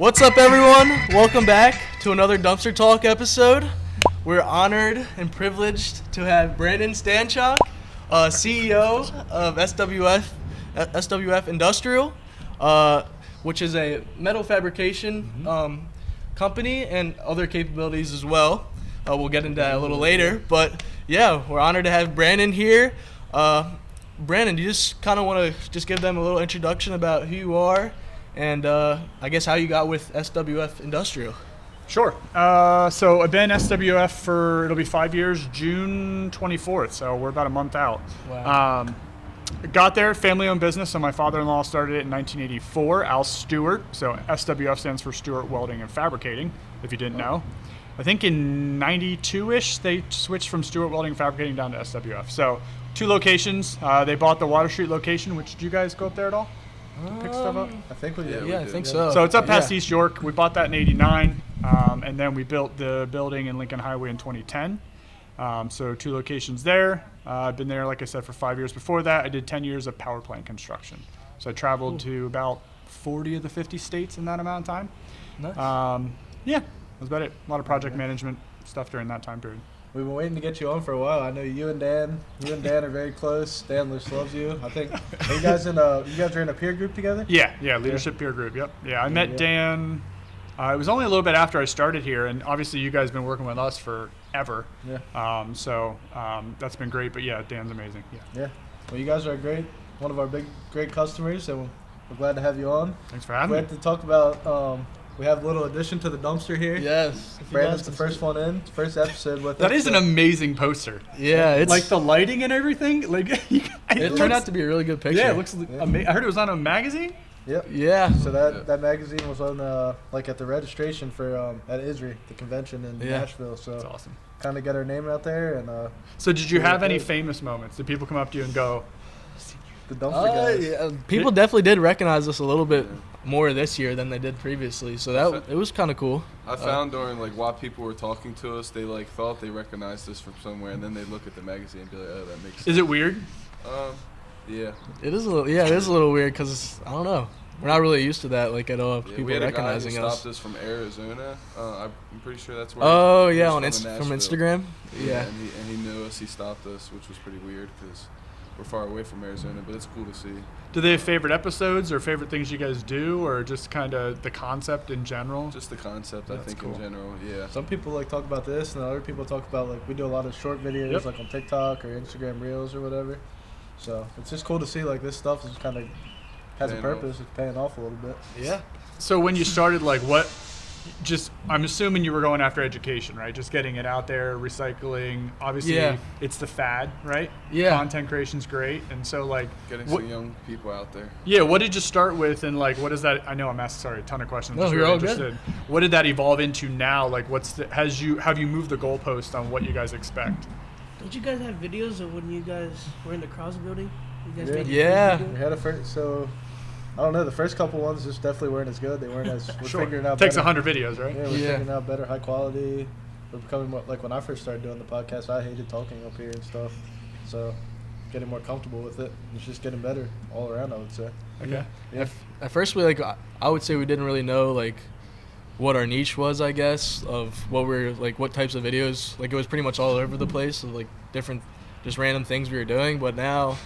What's up, everyone? Welcome back to another Dumpster Talk episode. We're honored and privileged to have Brandon Stanchock, CEO of SWF Industrial, which is a metal fabrication company and other capabilities as well. We'll get into that a little later. But yeah, we're honored to have Brandon here. Brandon, do you just kind of want to just give them a little introduction about who you are and I guess how you got with SWF Industrial? Sure. So I've been SWF for, it'll be 5 years, June 24th, so we're about a month out. Wow. Got there, family-owned business, so my father-in-law started it in 1984, Al Stewart. So SWF stands for Stewart Welding and Fabricating, if you didn't know. I think in 92-ish, they switched from Stewart Welding and Fabricating down to SWF. So 2 locations. They bought the Water Street location, which, did you guys go up there at all? Pick stuff up? I think we did. Yeah, I think so. So it's up past East York. We bought that in 89, and then we built the building in Lincoln Highway in 2010. So 2 locations there. I've been there, like I said, for 5 years. Before that, I did 10 years of power plant construction. So I traveled to about 40 of the 50 states in that amount of time. Nice. Yeah, that's about it. A lot of project management stuff during that time period. We've been waiting to get you on for a while. I know you and Dan are very close. Dan just loves you. I think you guys are in a peer group together? Yeah, leadership peer group. Yep. Yeah, I met Dan. It was only a little bit after I started here, and obviously you guys have been working with us forever. Yeah. So that's been great. But yeah, Dan's amazing. Yeah. Well, you guys are one of our great customers, and we're glad to have you on. Thanks for having me. We have to talk about. We have a little addition to the dumpster here. Yes. Brandon's the first one in, first episode with That is an amazing poster. Yeah, it's Like the lighting and everything. Like it turned out to be a really good picture. Yeah, it looks amazing. I heard it was on a magazine. Yep. Yeah. So that magazine was on at the registration for at ISRI, the convention in Nashville. So That's awesome. Kind of got our name out there and. So did you have any famous moments? Did people come up to you and go, The dumpster guys? Yeah, people definitely did recognize us a little bit more this year than they did previously, so it was kind of cool. I found during while people were talking to us, they thought they recognized us from somewhere, and then they look at the magazine and be like, "Oh, that makes sense." Is it weird? Yeah. It is a little weird because I don't know, we're not really used to that at all. Yeah, People we had recognizing a guy who us. stopped us from Arizona. I'm pretty sure that's where. Oh he yeah, was from Nashville. Instagram. Yeah. And he knew us. He stopped us, which was pretty weird because we're far away from Arizona, but it's cool to see. Do they have favorite episodes or favorite things you guys do, or just kind of the concept in general? Just the concept, That's I think, cool. in general. Yeah. Some people talk about this, and other people talk about we do a lot of short videos on TikTok or Instagram Reels or whatever. So it's just cool to see this stuff is kind of has Paying a purpose. It's paying off a little bit. Yeah. So when you started, I'm assuming you were going after education, right? Just getting it out there, recycling. Obviously, it's the fad, right? Yeah. Content creation's great, and so Getting some young people out there. Yeah, what did you start with, and what is that? I know I'm asking, a ton of questions. No, I'm just you're really all good. interested. What did that evolve into now? Have you moved the goalpost on what you guys expect? Don't you guys have videos of when you guys were in the Cross building? You guys made Yeah. We had I don't know. The first couple ones just definitely weren't as good. They weren't as. We're figuring out. Takes better. 100 videos, right? Yeah, we're figuring out better, high quality. We're becoming more, when I first started doing the podcast, I hated talking up here and stuff. So, getting more comfortable with it. It's just getting better all around, I would say. Okay. Yeah. At first, I would say we didn't really know what our niche was, I guess, of what we're what types of videos. It was pretty much all over the place of different, just random things we were doing. But now,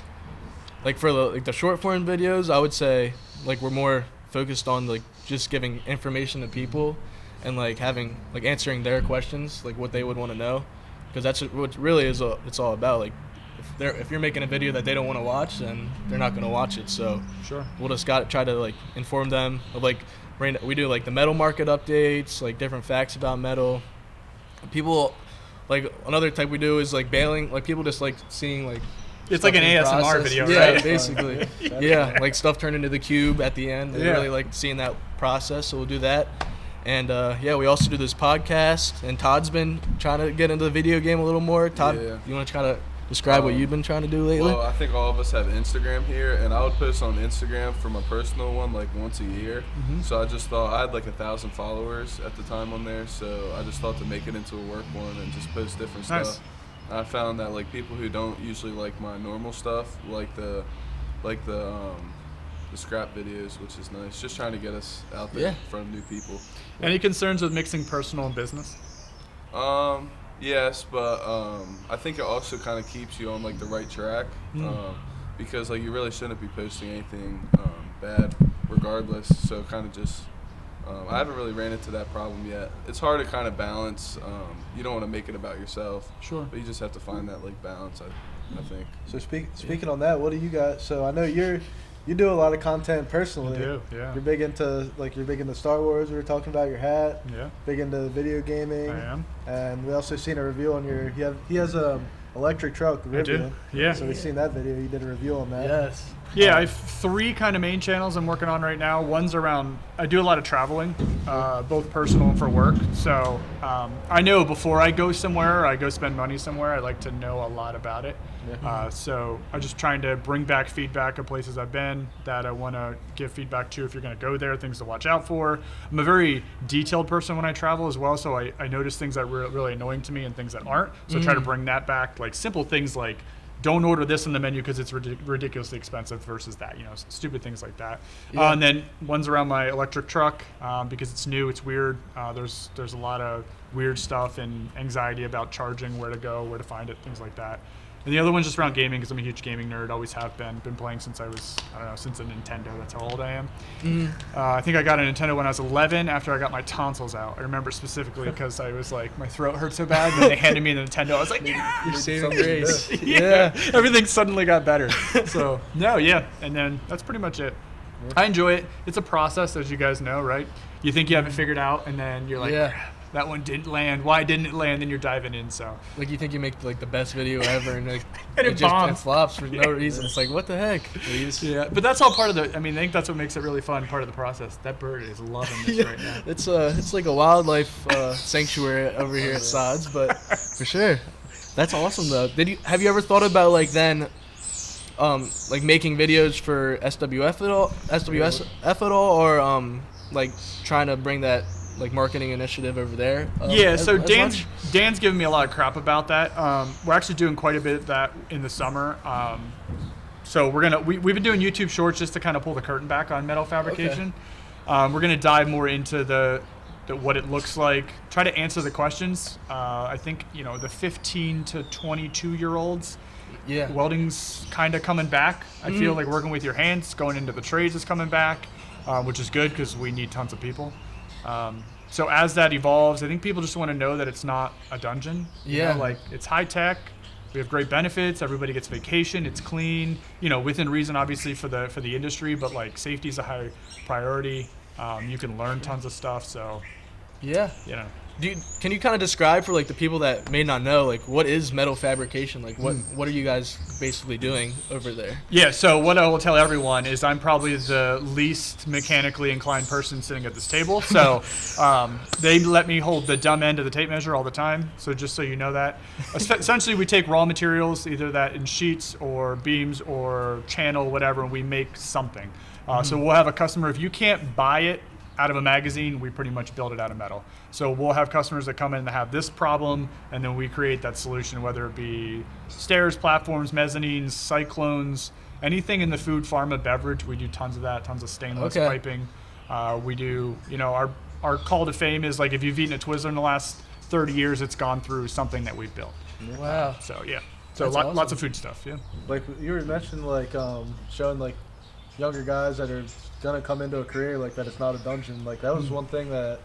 for the short form videos, I would say we're more focused on just giving information to people and having answering their questions, what they would want to know, because that's what really it's all about. If you're making a video that they don't want to watch, then they're not going to watch it. So Sure. we'll just try to inform them of we do the metal market updates, different facts about metal. People another type we do is baling, people just seeing It's like an stuff in ASMR process. video, yeah, right? basically. Yeah. Stuff turned into the cube at the end. They really seeing that process, so we'll do that. And we also do this podcast, and Todd's been trying to get into the video game a little more. Todd, you want to try to describe what you've been trying to do lately? Well, I think all of us have Instagram here, and I would post on Instagram for my personal one once a year. So I just thought I had 1,000 followers at the time on there, so I just thought to make it into a work one and just post different Nice. stuff. I found that people who don't usually like my normal stuff, the scrap videos, which is nice. Just trying to get us out there Yeah. in front of new people. Any concerns with mixing personal and business? Yes, but I think it also kind of keeps you on like the right track, because like you really shouldn't be posting anything bad, regardless. So kind of just, I haven't really ran into that problem yet. It's hard to kind of balance. You don't want to make it about yourself, Sure. but you just have to find that like balance. I think. So speaking on that, what do you got? So I know you do a lot of content personally. I do, yeah. You're big into Star Wars. We were talking about your hat. Yeah. Big into video gaming. I am. And we also seen a review on your. He has a electric truck, Rivian. I do. Yeah. So we've seen that video. You did a review on that. Yes. Yeah, I have 3 kind of main channels I'm working on right now. One's around, I do a lot of traveling, both personal and for work. So I know before I go somewhere, or I go spend money somewhere, I like to know a lot about it. So I'm just trying to bring back feedback of places I've been that I want to give feedback to if you're going to go there, things to watch out for. I'm a very detailed person when I travel as well, so I notice things that are really annoying to me and things that aren't. So I try to bring that back, like simple things like, don't order this on the menu because it's ridiculously expensive versus that, stupid things like that. Yeah. And then one's around my electric truck because it's new, it's weird. There's a lot of weird stuff and anxiety about charging, where to go, where to find it, things like that. And the other one's just around gaming because I'm a huge gaming nerd, always have been playing since I was, since a Nintendo, that's how old I am. I think I got a Nintendo when I was 11 after I got my tonsils out. I remember specifically because I was like, my throat hurt so bad, and they handed me the Nintendo. I was like, yeah! You're saving grace. Yeah, everything suddenly got better. So, no, yeah, and then that's pretty much it. I enjoy it. It's a process, as you guys know, right? You think you have it figured out, and then you're like, Yeah. that one didn't land. Why didn't it land? Then you're diving in, so. Like you think you make like the best video ever, and like And it bombs. flops for no reason. It's like, what the heck? Yeah, but that's all part of the. I mean, I think that's what makes it really fun. Part of the process. That bird is loving this right now. It's like a wildlife sanctuary over here at Sods, but for sure, that's awesome though. Have you ever thought about like then, like making videos for SWF at all, or like trying to bring that like marketing initiative over there? Yeah, so as Dan's much? giving me a lot of crap about that. We're actually doing quite a bit of that in the summer. So we've been doing YouTube shorts just to kind of pull the curtain back on metal fabrication. We're gonna dive more into the what it looks like, try to answer the questions. I think the 15 to 22-year-olds. Yeah. Welding's kind of coming back. I feel like working with your hands, going into the trades is coming back, which is good because we need tons of people. So as that evolves, I think people just want to know that it's not a dungeon. Yeah. Like it's high tech. We have great benefits. Everybody gets vacation. It's clean. Within reason, obviously for the industry, but like safety is a high priority. You can learn tons of stuff. So, Yeah. Can you kind of describe for like the people that may not know, like what is metal fabrication? Like what are you guys basically doing over there? Yeah, so what I will tell everyone is I'm probably the least mechanically inclined person sitting at this table. So they let me hold the dumb end of the tape measure all the time. So just so you know that. Essentially, we take raw materials, either that in sheets or beams or channel, whatever, and we make something. So we'll have a customer, if you can't buy it out of a magazine, we pretty much build it out of metal. So we'll have customers that come in that have this problem, and then we create that solution, whether it be stairs, platforms, mezzanines, cyclones, anything in the food, pharma, beverage. We do tons of that, tons of stainless piping. We do, our call to fame is like if you've eaten a Twizzler in the last 30 years, it's gone through something that we've built. Wow. So yeah, so That's lots awesome. of food stuff. Yeah. Like you were mentioning, like showing like younger guys that are gonna come into a career like that. It's not a dungeon. Like that was one thing that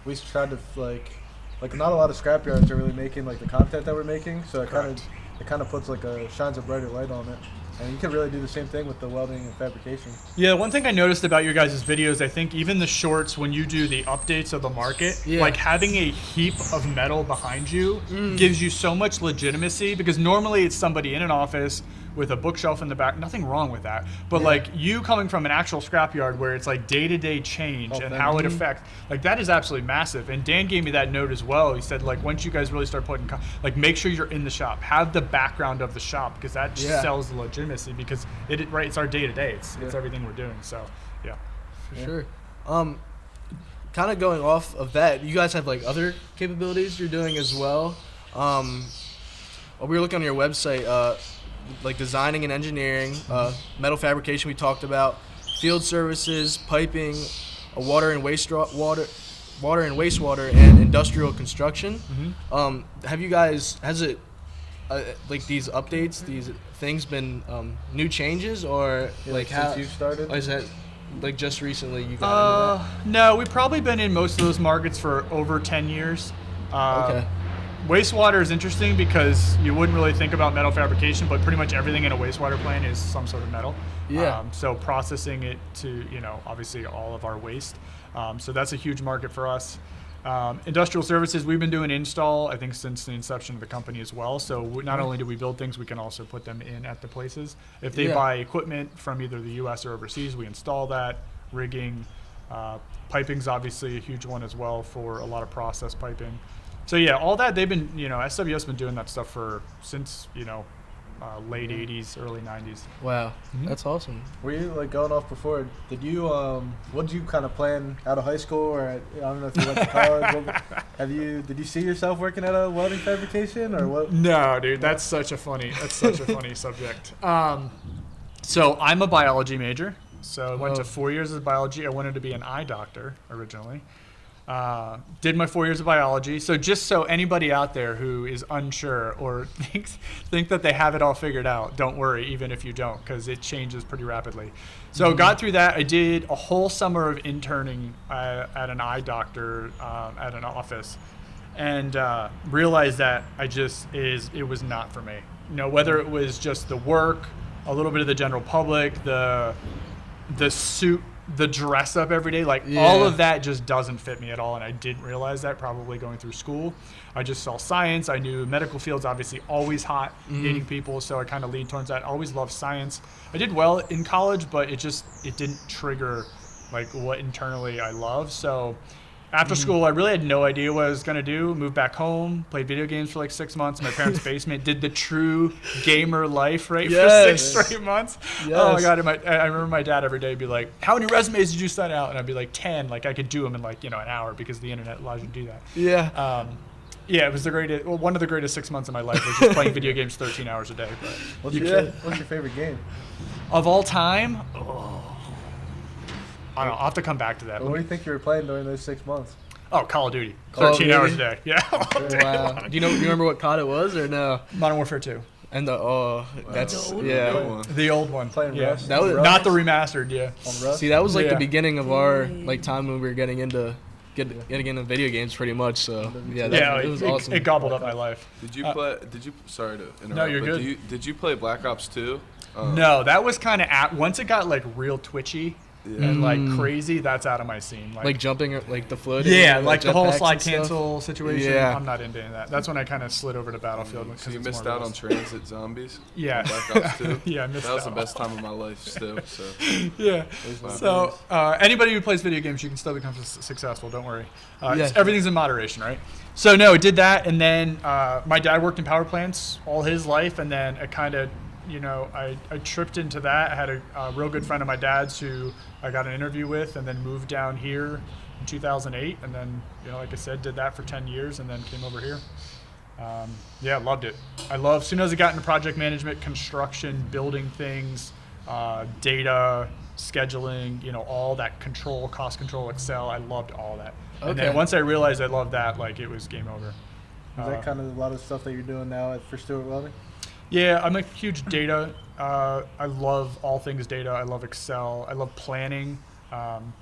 we tried to like not a lot of scrapyards are really making like the content that we're making. So it kind of puts like shines a brighter light on it. And you can really do the same thing with the welding and fabrication. Yeah, one thing I noticed about your guys' videos, I think even the shorts, when you do the updates of the market, like having a heap of metal behind you gives you so much legitimacy, because normally it's somebody in an office with a bookshelf in the back. Nothing wrong with that. But like you coming from an actual scrapyard where it's like day-to-day change and how it affects, like that is absolutely massive. And Dan gave me that note as well. He said like once you guys really start putting, like make sure you're in the shop, have the background of the shop, because that just sells the legitimacy, because it's our day-to-day. It's everything we're doing. So yeah. For sure. Kind of going off of that, you guys have like other capabilities you're doing as well. We were looking on your website, like designing and engineering, metal fabrication we talked about, field services, piping, water and wastewater, and industrial construction. Have you guys? Has it like these updates, these things been new changes, or like since how you started? Or is that like just recently you got into that? No, we've probably been in most of those markets for over 10 years. Okay. Wastewater is interesting because you wouldn't really think about metal fabrication, but pretty much everything in a wastewater plant is some sort of metal. Yeah. So processing it to, obviously all of our waste. So that's a huge market for us. Industrial services, we've been doing install, I think, since the inception of the company as well. So not only do we build things, we can also put them in at the places. If they buy equipment from either the U.S. or overseas, we install that. Rigging, piping's obviously a huge one as well for a lot of process piping. So yeah, all that they've been, SWS been doing that stuff since, late 80s, early 90s. Wow, that's awesome. Were you like going off before? Did you what did you kind of plan out of high school, or I don't know if you went to college? Did you see yourself working at a welding fabrication or what? No, dude, that's such a funny subject. So I'm a biology major. So I went to 4 years of biology. I wanted to be an eye doctor originally. Did my 4 years of biology. So just so anybody out there who is unsure or think that they have it all figured out, don't worry, even if you don't, because it changes pretty rapidly. So got through that. I did a whole summer of interning at an eye doctor at an office, and realized that it was not for me. Whether it was just the work, a little bit of the general public, the suit, the dress up every day, all of that just doesn't fit me at all. And I didn't realize that probably going through school. I just saw science. I knew medical field's obviously always hot, needing people. So I kind of leaned towards that. I always loved science. I did well in college, but it didn't trigger like what internally I love. So after school, I really had no idea what I was going to do. Moved back home, played video games for like 6 months in my parents' basement, did the true gamer life, right, for 6 straight months. Yes. Oh my God. I remember my dad every day would be like, how many resumes did you send out? And I'd be like 10. Like I could do them in like, an hour because the internet allows you to do that. Yeah. Yeah, it was one of the greatest 6 months of my life was just playing video games 13 hours a day. But What's your favorite game? of all time, I don't know, I'll have to come back to that. What do you think you were playing during those 6 months? Oh, Call of Duty. Call of 13 hours a Duty? day. Yeah. Wow. Do you remember what COD it was or no? Modern Warfare 2. And that's The old yeah. The old one. Playing Yeah. Rust? That was Not the remastered, yeah. On Rust? See, that was like Yeah. the beginning of our like time when we were getting into video games pretty much. So yeah, it was awesome. It gobbled up my life. Did you play? Sorry to interrupt. No, you're but good. Did you play Black Ops 2? No, that was kind of once it got like real twitchy and like crazy, that's out of my scene. Like jumping, like the floating. Yeah, and, like the whole jetpacks slide and stuff. cancel situation. Yeah. I'm not into any of that. That's when I kind of slid over to Battlefield. So because you it's missed more out on realistic. Transit Zombies? Yeah. Black Ops 2? Yeah, I missed That was out. the best time of my life still. So Yeah. So anybody who plays video games, you can still become successful. Don't worry. Yeah. Everything's in moderation, right? So no, did that, and then my dad worked in power plants all his life, and then it kind of, I tripped into that. I had a real good friend of my dad's who I got an interview with, and then moved down here in 2008, and then like I said, did that for 10 years, and then came over here. Yeah, loved it. As soon as I got into project management, construction, building things, data, scheduling, all that control, cost control, Excel, I loved all that. And then once I realized I loved that, like it was game over. Is that kind of a lot of stuff that you're doing now for Stewart Welding? Yeah, I'm a huge data. I love all things data. I love Excel. I love planning. I'm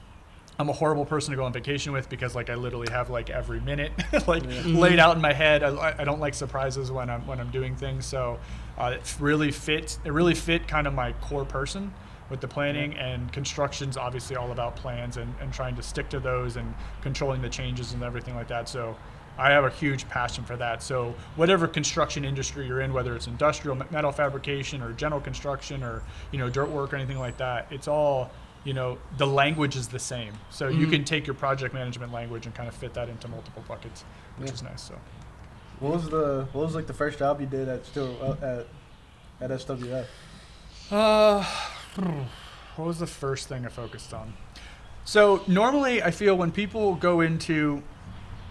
a horrible person to go on vacation with because like I literally have like every minute laid out in my head. I don't like surprises when I'm doing things. So it really fit kind of my core person with the planning, and construction's obviously all about plans and trying to stick to those and controlling the changes and everything like that. So I have a huge passion for that. So whatever construction industry you're in, whether it's industrial metal fabrication or general construction or dirt work or anything like that, it's all the language is the same. So you can take your project management language and kind of fit that into multiple buckets, which is nice. So What was like the first job you did at SWF? What was the first thing I focused on? So normally I feel when people go into,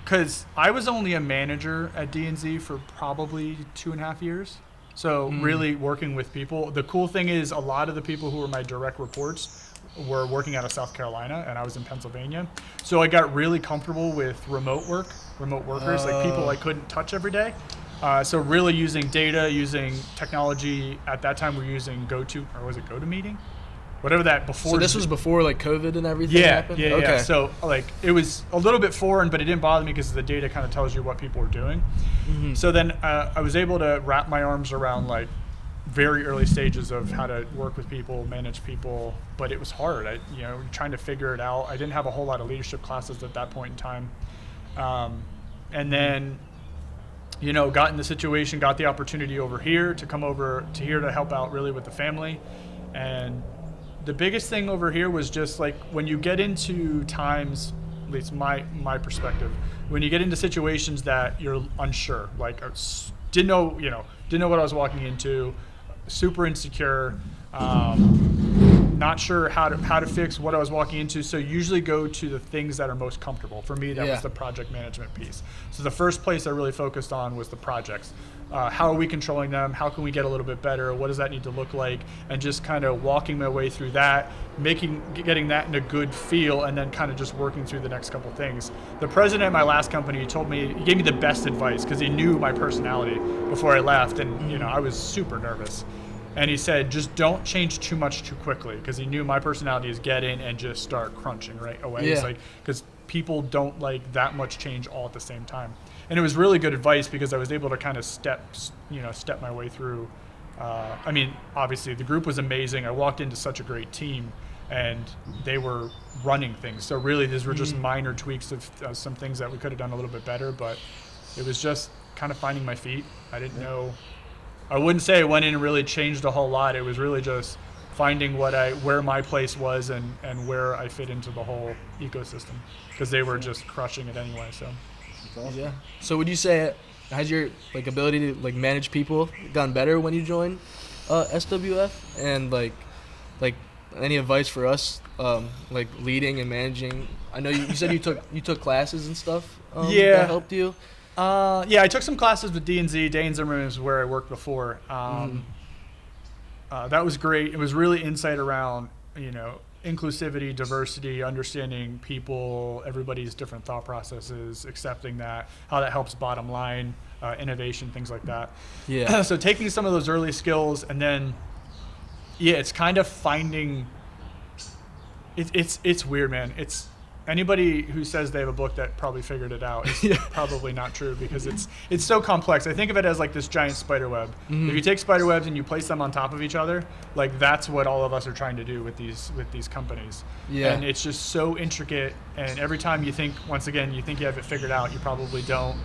because I was only a manager at D&Z for probably 2.5 years. So really working with people. The cool thing is a lot of the people who were my direct reports were working out of South Carolina, and I was in Pennsylvania. So I got really comfortable with remote workers, like people I couldn't touch every day. So really using data, using technology. At that time, we were using GoToMeeting? Whatever that before. So this was before like COVID and everything happened? Yeah. Okay. So like it was a little bit foreign, but it didn't bother me because the data kind of tells you what people were doing. Mm-hmm. So then I was able to wrap my arms around like very early stages of how to work with people, manage people, but it was hard. Trying to figure it out. I didn't have a whole lot of leadership classes at that point in time. And then, got in the situation, got the opportunity over here to come over to here to help out really with the family. And the biggest thing over here was just like when you get into times, at least my perspective, when you get into situations that you're unsure, like didn't know what I was walking into, super insecure, not sure how to fix what I was walking into. So usually go to the things that are most comfortable. For me, that was the project management piece. So the first place I really focused on was the projects. How are we controlling them? How can we get a little bit better? What does that need to look like? And just kind of walking my way through that, getting that in a good feel, and then kind of just working through the next couple things. The president of my last company he gave me the best advice because he knew my personality before I left, and I was super nervous. And he said, just don't change too much too quickly, because he knew my personality is get in and just start crunching right away. Yeah. It's like, because people don't like that much change all at the same time. And it was really good advice because I was able to kind of step my way through. Obviously the group was amazing. I walked into such a great team and they were running things. So really these were just minor tweaks of some things that we could have done a little bit better, but it was just kind of finding my feet. I didn't know, I wouldn't say I went in and really changed a whole lot. It was really just finding where my place was and where I fit into the whole ecosystem, because they were just crushing it anyway. So. Awesome. Yeah. So would you say has your ability to manage people gotten better when you joined SWF? And like any advice for us leading and managing? I know you said you took classes and stuff. That helped you. I took some classes with D&Z. Dane Zimmerman is where I worked before. That was great. It was really insight around inclusivity, diversity, understanding people, everybody's different thought processes, accepting that, how that helps bottom line, innovation, things like that. Yeah. So taking some of those early skills, and then, it's kind of finding. It's weird, man. It's anybody who says they have a book that probably figured it out is probably not true, because it's so complex. I think of it as like this giant spider web. If you take spider webs and you place them on top of each other, like that's what all of us are trying to do with these companies. Yeah. And it's just so intricate, and every time you think you have it figured out, you probably don't.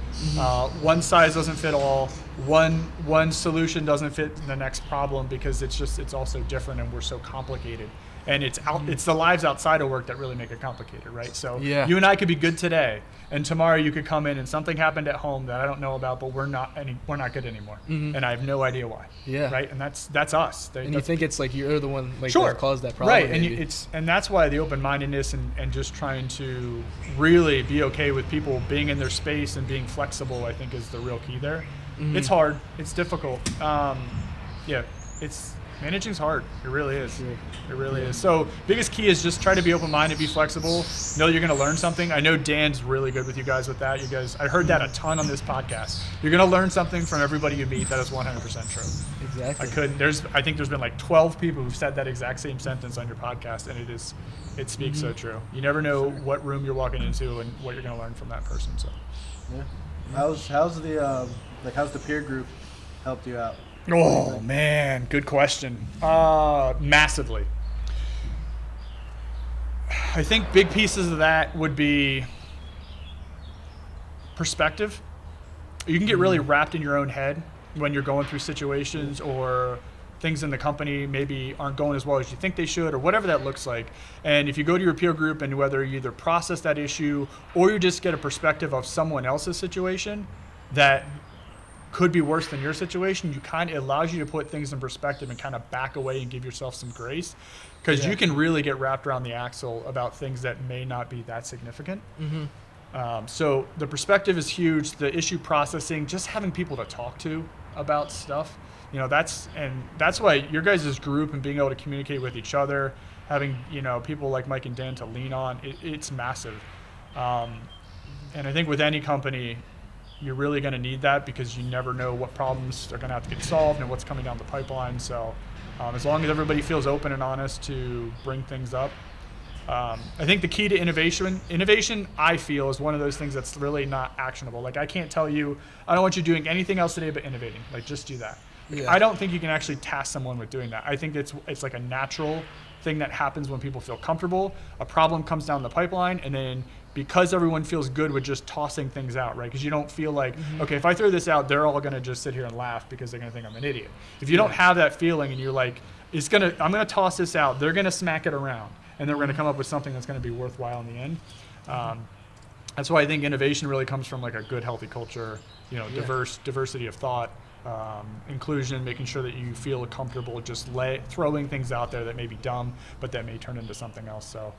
One size doesn't fit all. One solution doesn't fit the next problem, because it's all so different, and we're so complicated. And it's the lives outside of work that really make it complicated, right? So you and I could be good today, and tomorrow you could come in and something happened at home that I don't know about, but we're not good anymore, and I have no idea why. Yeah. Right. And that's us. And you think it's like you're the one that caused that problem, right? Maybe. And that's why the open-mindedness and just trying to really be okay with people being in their space and being flexible, I think, is the real key there. It's hard. It's difficult. Managing's hard. It really is. It really is. So biggest key is just try to be open-minded, be flexible, know you're going to learn something. I know Dan's really good with you guys with that. I heard that a ton on this podcast. You're going to learn something from everybody you meet. That is 100% true. Exactly. I think there's been like 12 people who've said that exact same sentence on your podcast, and it speaks so true. You never know what room you're walking into and what you're going to learn from that person. So. Yeah. How's the peer group helped you out? Oh man, good question. Massively. I think big pieces of that would be perspective. You can get really wrapped in your own head when you're going through situations, or things in the company maybe aren't going as well as you think they should, or whatever that looks like. And if you go to your peer group, and whether you either process that issue or you just get a perspective of someone else's situation that could be worse than your situation, it allows you to put things in perspective and kind of back away and give yourself some grace, because you can really get wrapped around the axle about things that may not be that significant. So the perspective is huge. The issue processing, just having people to talk to about stuff, that's why your guys' group and being able to communicate with each other, having, people like Mike and Dan to lean on, it's massive. And I think with any company, you're really going to need that because you never know what problems are going to have to get solved and what's coming down the pipeline. So as long as everybody feels open and honest to bring things up, I think the key to innovation, I feel, is one of those things that's really not actionable. Like, I can't tell you, I don't want you doing anything else today but innovating. Like, just do that. Yeah. I don't think you can actually task someone with doing that. I think it's like a natural thing that happens when people feel comfortable. A problem comes down the pipeline, and then because everyone feels good with just tossing things out, right? Because you don't feel like, okay, if I throw this out, they're all going to just sit here and laugh because they're going to think I'm an idiot. If you don't have that feeling and you're like, I'm going to toss this out, they're going to smack it around, and they're going to come up with something that's going to be worthwhile in the end. That's why I think innovation really comes from like a good, healthy culture, diversity of thought, inclusion, making sure that you feel comfortable just throwing things out there that may be dumb, but that may turn into something else. So,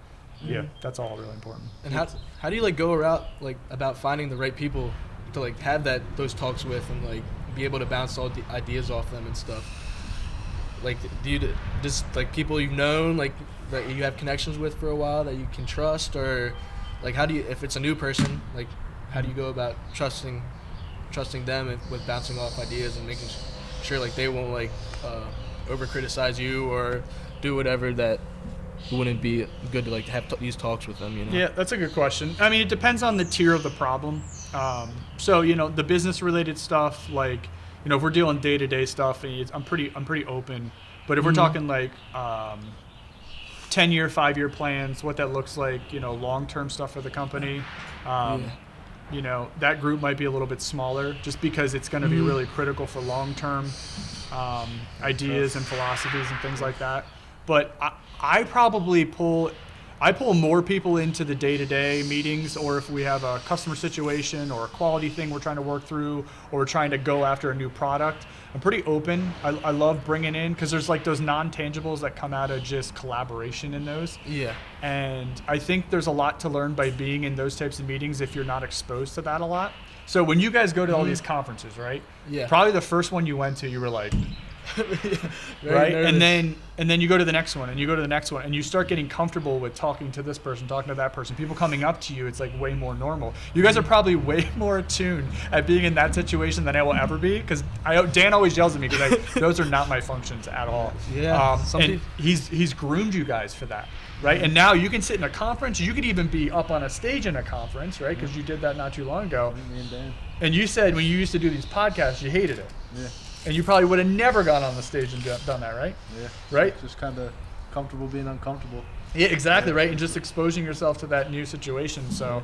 yeah, that's all really important. And how do you like go around like about finding the right people to like have those talks with and like be able to bounce all the ideas off them and stuff? Like, do you just like people you've known, like that you have connections with for a while that you can trust, or like how do you, if it's a new person, like how do you go about trusting them with bouncing off ideas and making sure like they won't like over criticize you or do whatever that wouldn't be good to like have these talks with them, Yeah, that's a good question. I mean, it depends on the tier of the problem. So the business related stuff, like if we're dealing day-to-day stuff, I'm pretty open. But if we're talking like 10-year, 5-year plans, what that looks like, long-term stuff for the company, that group might be a little bit smaller just because it's going to be really critical for long-term ideas and philosophies and things like that. But I probably pull more people into the day-to-day meetings, or if we have a customer situation or a quality thing we're trying to work through, or we're trying to go after a new product. I'm pretty open. I love bringing in, because there's like those non-tangibles that come out of just collaboration in those. Yeah. And I think there's a lot to learn by being in those types of meetings if you're not exposed to that a lot. So when you guys go to all these conferences, right? Yeah. Probably the first one you went to, you were like, right? Nervous. And then you go to the next one, and you go to the next one, and you start getting comfortable with talking to this person, talking to that person, people coming up to you. It's like way more normal. You guys are probably way more attuned at being in that situation than I will ever be, because Dan always yells at me because those are not my functions at all. Yeah. And he's groomed you guys for that, right? And now you can sit in a conference. You could even be up on a stage in a conference, right? Because you did that not too long ago. Me and Dan. And you said when you used to do these podcasts, you hated it. Yeah. And you probably would have never gone on the stage and done that, right? Yeah. Right? Just kind of comfortable being uncomfortable. Yeah, exactly, right? And just exposing yourself to that new situation. So,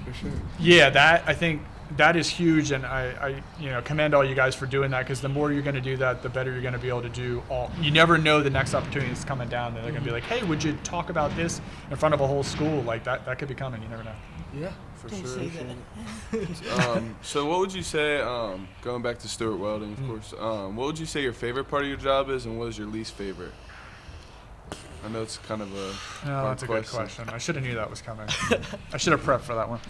For sure. yeah, I think that is huge, and I commend all you guys for doing that, because the more you're going to do that, the better you're going to be able to do all. You never know the next opportunity is coming down, and they're going to be like, hey, would you talk about this in front of a whole school? Like that could be coming. You never know. Yeah. For Don't sure. say that. So what would you say, going back to Stewart Welding, of course, what would you say your favorite part of your job is, and what is your least favorite? I know it's kind of a hard That's a good question. I should have knew that was coming. I should have prepped for that one.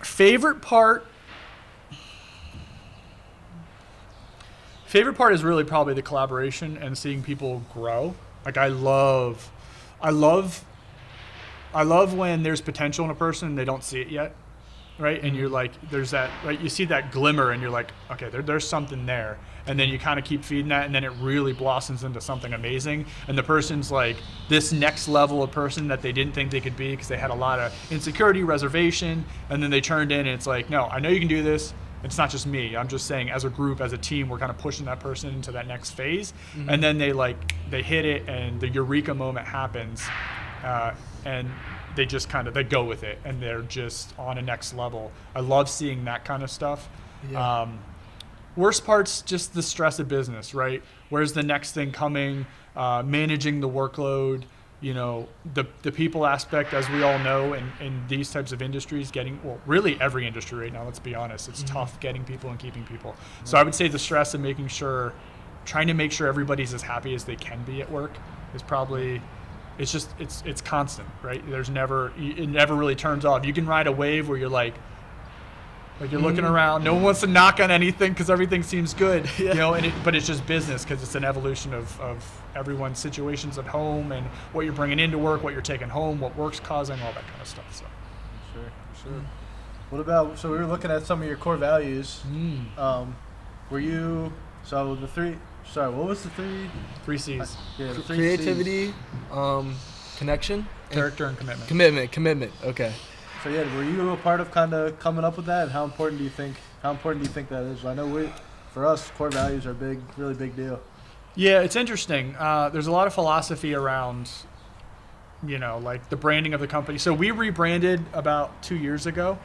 Favorite part is really probably the collaboration and seeing people grow. Like I love when there's potential in a person and they don't see it yet, right? And you're like, there's that, right? You see that glimmer and you're like, okay, there's something there. And then you kind of keep feeding that, and then it really blossoms into something amazing. And the person's like this next level of person that they didn't think they could be because they had a lot of insecurity, reservation, and then they turned in and it's like, no, I know you can do this. It's not just me. I'm just saying as a group, as a team, we're kind of pushing that person into that next phase. And then they hit it and the eureka moment happens. And they just they go with it, and they're just on a next level. I love seeing that kind of stuff. Yeah. Worst part's just the stress of business, right? Where's the next thing coming? Managing the workload, the people aspect, as we all know, in these types of industries, really every industry right now, let's be honest, it's tough getting people and keeping people. So I would say the stress of trying to make sure everybody's as happy as they can be at work is probably, it's constant, right? It never really turns off. You can ride a wave where you're like, Like you're looking around, no one wants to knock on anything because everything seems good, you know. But it's just business because it's an evolution of everyone's situations at home and what you're bringing into work, what you're taking home, what work's causing, all that kind of stuff. So. For sure. What about? So we were looking at some of your core values. Were you? So the three. Sorry, what was the three? 3 C's. Yeah, the three Creativity, C's. connection, Character and commitment. Commitment. Okay. So yeah, were you a part of kind of coming up with that? And how important do you think that is? I know for us, core values are really big deal. Yeah, it's interesting. There's a lot of philosophy around, you know, like the branding of the company. So we rebranded about 2 years ago,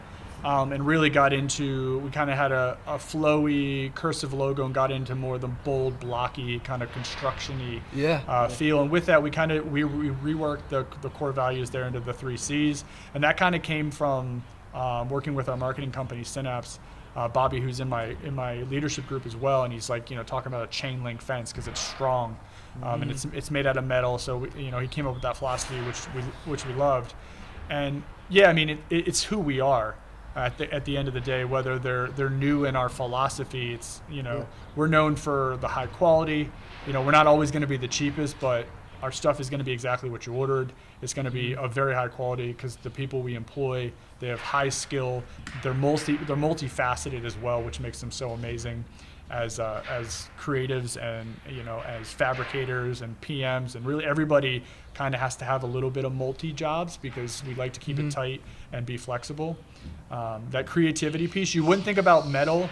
and really got into, we kind of had a flowy cursive logo and got into more the bold, blocky, kind of construction-y feel. And with that, we reworked the core values there into the 3 C's. And that kind of came from working with our marketing company, Synapse. Bobby, who's in my leadership group as well, and he's like, you know, talking about a chain link fence because it's strong, and it's made out of metal. So he came up with that philosophy, which we loved, and yeah, I mean it's who we are at the end of the day. Whether they're new in our philosophy, it's we're known for the high quality. You know, we're not always going to be the cheapest, but our stuff is going to be exactly what you ordered. It's going to be of very high quality because the people we employ, they have high skill. They're multifaceted as well, which makes them so amazing as creatives and as fabricators and PMs, and really everybody kind of has to have a little bit of multi jobs because we like to keep it tight and be flexible. That creativity piece, you wouldn't think about metal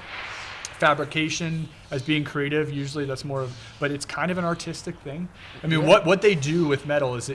fabrication as being creative. Usually that's more of, but it's kind of an artistic thing. I mean, what they do with metal is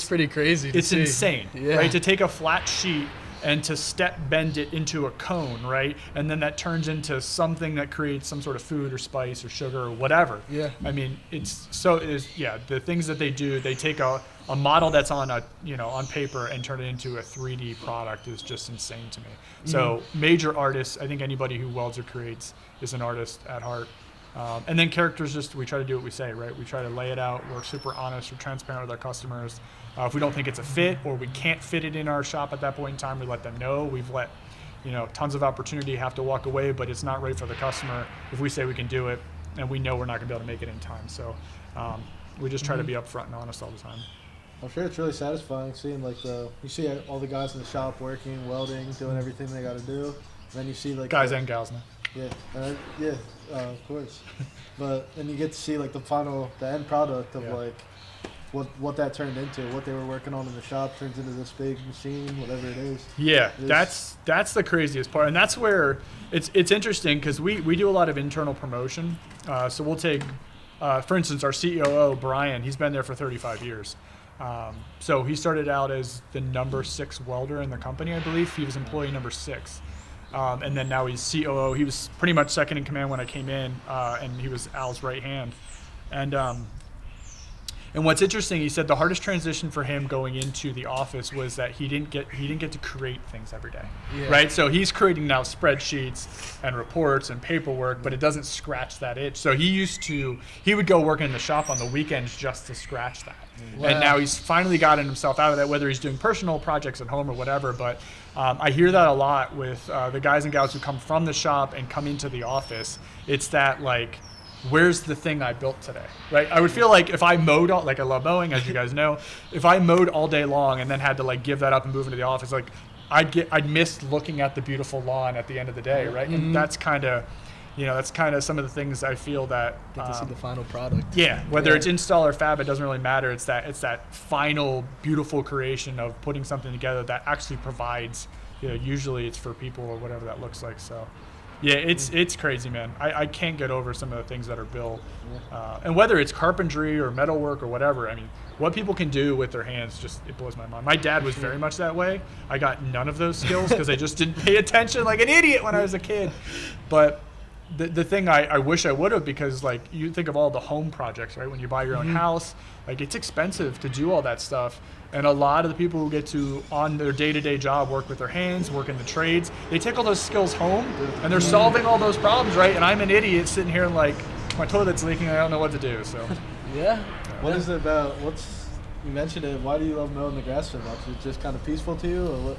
pretty crazy. It's insane, right? To take a flat sheet and to step bend it into a cone, right? And then that turns into something that creates some sort of food or spice or sugar or whatever. Yeah. I mean, the things that they do, they take a model that's on on paper and turn it into a 3D product is just insane to me. So major artists, I think anybody who welds or creates is an artist at heart. And then characters, we try to do what we say, right? We try to lay it out. We're super honest. We're transparent with our customers. If we don't think it's a fit or we can't fit it in our shop at that point in time, we let them know. We've let, tons of opportunity have to walk away, but it's not right for the customer if we say we can do it and we know we're not going to be able to make it in time. So we just try to be upfront and honest all the time. I'm sure it's really satisfying seeing you see all the guys in the shop working, welding, doing everything they got to do. And then you see guys and gals now. Yeah, of course. But then you get to see the end product of what that turned into, what they were working on in the shop turns into this big machine, whatever it is. Yeah, that's the craziest part, and that's where it's interesting because we do a lot of internal promotion. So we'll take, for instance, our COO Brian. He's been there for 35 years. So he started out as the number 6 welder in the company, I believe. He was employee number 6. And then now he's COO. He was pretty much second in command when I came in, and he was Al's right hand. And what's interesting, he said the hardest transition for him going into the office was that he didn't get to create things every day, right? So he's creating now spreadsheets and reports and paperwork, but it doesn't scratch that itch. So he would go work in the shop on the weekends just to scratch that. Wow. And now he's finally gotten himself out of that, whether he's doing personal projects at home or whatever. But I hear that a lot with the guys and gals who come from the shop and come into the office. It's that where's the thing I built today, right? I would feel like if I mowed I love mowing, as you guys know. If I mowed all day long and then had to give that up and move into the office, I'd miss looking at the beautiful lawn at the end of the day, right? And that's kind of, some of the things I feel that get to see the final product. Yeah, whether it's install or fab, it doesn't really matter. It's that final beautiful creation of putting something together that actually provides. Usually it's for people or whatever that looks like. So. Yeah, it's crazy, man. I can't get over some of the things that are built. And whether it's carpentry or metalwork or whatever, I mean, what people can do with their hands, it blows my mind. My dad was very much that way. I got none of those skills because I just didn't pay attention like an idiot when I was a kid. But the thing I wish I would have, because you think of all the home projects, right? When you buy your own house, it's expensive to do all that stuff. And a lot of the people who get to, on their day-to-day job, work with their hands, work in the trades, they take all those skills home, and they're solving all those problems, right? And I'm an idiot sitting here my toilet's leaking, I don't know what to do, so. Yeah. What is it about, you mentioned it, why do you love mowing the grass so much? Is it just kind of peaceful to you, or what?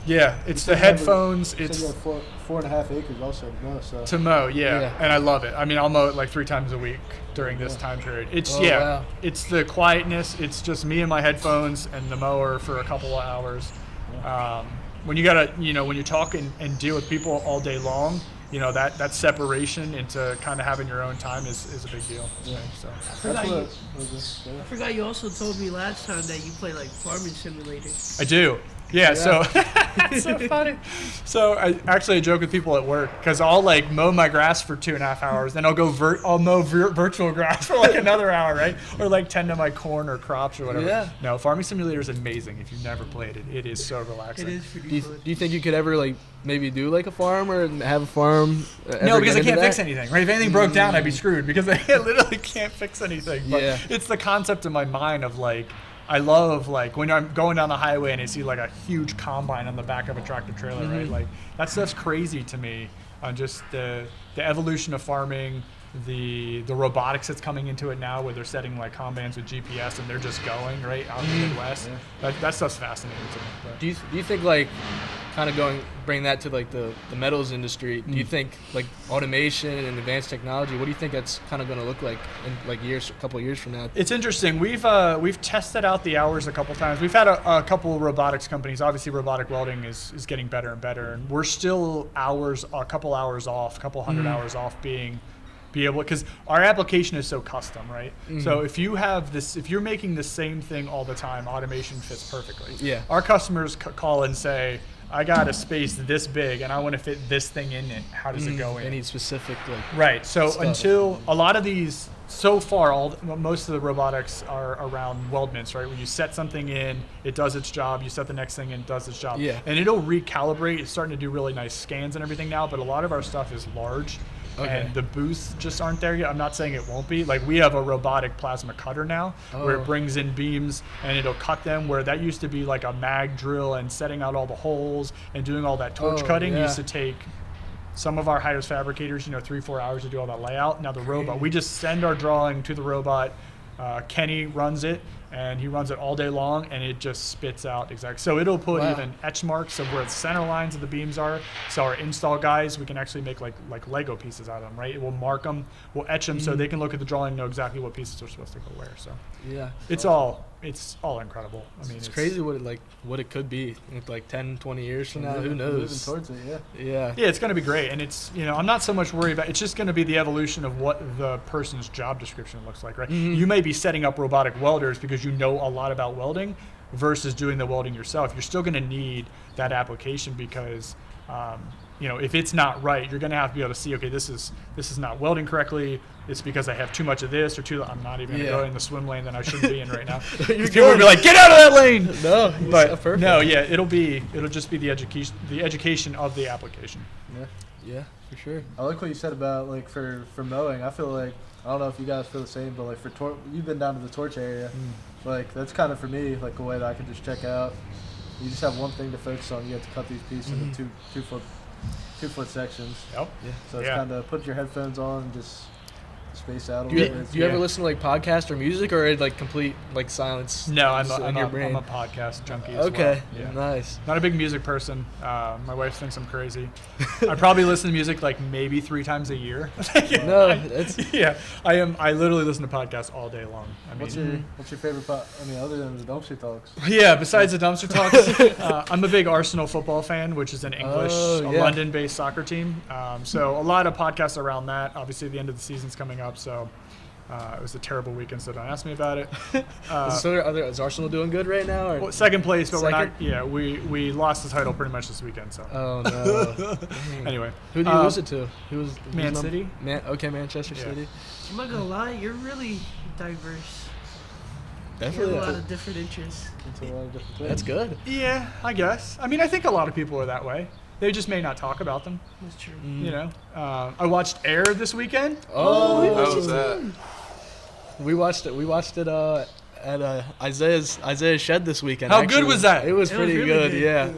Yeah, it's the said you have headphones. So It's you have 4.5 acres also to mow, so. to mow, Yeah. and I love it. I mean, I'll mow it like 3 times a week during this time period. It's Oh, wow. it's the quietness. It's just me and my headphones and the mower for a couple of hours. When you gotta, when you talk and deal with people all day long, that separation into kind of having your own time is a big deal. Yeah. So I forgot you also told me last time that you play like farming simulator. I do. Yeah, so it's so funny. So I joke with people at work because I'll like mow my grass for 2.5 hours, then I'll go I'll mow virtual grass for like another hour, right? Or like tend to my corn or crops or whatever. Yeah. No, Farming Simulator is amazing. If you've never played it, it is so relaxing. It is pretty Do you, fun. do you think you could ever like maybe do like a farm or have a farm? No, because I can't fix anything, right? If anything broke down, I'd be screwed because I literally can't fix anything. But Yeah. it's the concept in my mind of like, I love like when I'm going down the highway and I see like a huge combine on the back of a tractor trailer, right? Like that stuff's crazy to me. Just the evolution of farming, the robotics that's coming into it now, where they're setting like combines with GPS and they're just going right out in the Midwest. That stuff's fascinating to me. But. Do you think like kind of bring that to like the metals industry? Do you think like automation and advanced technology? What do you think that's kind of going to look like in like a couple of years from now? It's interesting. We've tested out the hours a couple times. We've had a couple robotics companies. Obviously, robotic welding is getting better and better, and we're still a couple hours off, a couple hundred hours off be able, because our application is so custom, right? So if you're making the same thing all the time, automation fits perfectly. Yeah. Our customers call and say, I got a space this big and I want to fit this thing in it. How does it go in? They need specific like. Right. So stuff. until a lot of these, so far, most of the robotics are around weldments, right? When you set something in, it does its job. You set the next thing in, it does its job. Yeah. And it'll recalibrate. It's starting to do really nice scans and everything now, but a lot of our stuff is large. Okay. And the booths just aren't there yet. I'm not saying it won't be. Like, we have a robotic plasma cutter now where Oh. it brings in beams and it'll cut them, where that used to be like a mag drill and setting out all the holes and doing all that torch Oh, cutting yeah. used to take some of our highest fabricators, 3-4 hours to do all that layout. Now the robot, we just send our drawing to the robot. Kenny runs it, and he runs it all day long, and it just spits out exactly. So it'll put Wow. even etch marks of where the center lines of the beams are. So our install guys, we can actually make like Lego pieces out of them, right? It will mark them, we'll etch them, so they can look at the drawing and know exactly what pieces they're supposed to go where. So Yeah. it's all incredible. I mean, It's crazy what it could be in like 10, 20 years from now. Who Moving knows? towards it, yeah. Yeah. Yeah, it's going to be great, and it's I'm not so much worried about. It's just going to be the evolution of what the person's job description looks like, right? You may be setting up robotic welders because you know a lot about welding, versus doing the welding yourself. You're still going to need that application because. If it's not right, you're going to have to be able to see, okay, this is not welding correctly. It's because I have too much of this or I'm not even going to go in the swim lane that I shouldn't be in right now. You're People will be good. like, get out of that lane. No, But perfect. no, yeah, it'll just be the education of the application. Yeah. Yeah, for sure. I like what you said about like for mowing. I feel like I don't know if you guys feel the same, but like you've been down to the torch area. Like that's kind of for me like a way that I can just check out. You just have one thing to focus on. You have to cut these pieces into two foot sections. Yep. Yeah. So it's kind of put your headphones on and just space out a Do little you, bit. do you ever listen to like podcasts or music, or like complete like silence? No, I'm just in your brain? a podcast junkie as Okay, well. Yeah. nice. Not a big music person. My wife thinks I'm crazy. I probably listen to music like maybe 3 times a year. No, that's Yeah, I am. I literally listen to podcasts all day long. I mean, What's your favorite part? I mean, other than the dumpster talks. yeah. Besides the dumpster talks, I'm a big Arsenal football fan, which is an English, Oh, a yeah. London-based soccer team. So a lot of podcasts around that. Obviously, the end of the season's coming up, so. It was a terrible weekend, so don't ask me about it. is Arsenal doing good right now? Or? Well, second place, but we're not. Second? Yeah, we lost the title pretty much this weekend. So Oh no. Dang. anyway, Who do you lose it to? Who's Man City. Okay, Manchester Yeah. City. I'm not gonna lie, you're really diverse. You have Definitely. a lot of different interests. Into a lot of different things. That's good. Yeah, I guess. I mean, I think a lot of people are that way. They just may not talk about them. That's true. I watched Air this weekend. Oh, How was that? we watched it. We watched it at Isaiah's shed this weekend. How good was that? It was It was pretty really good. good. Yeah.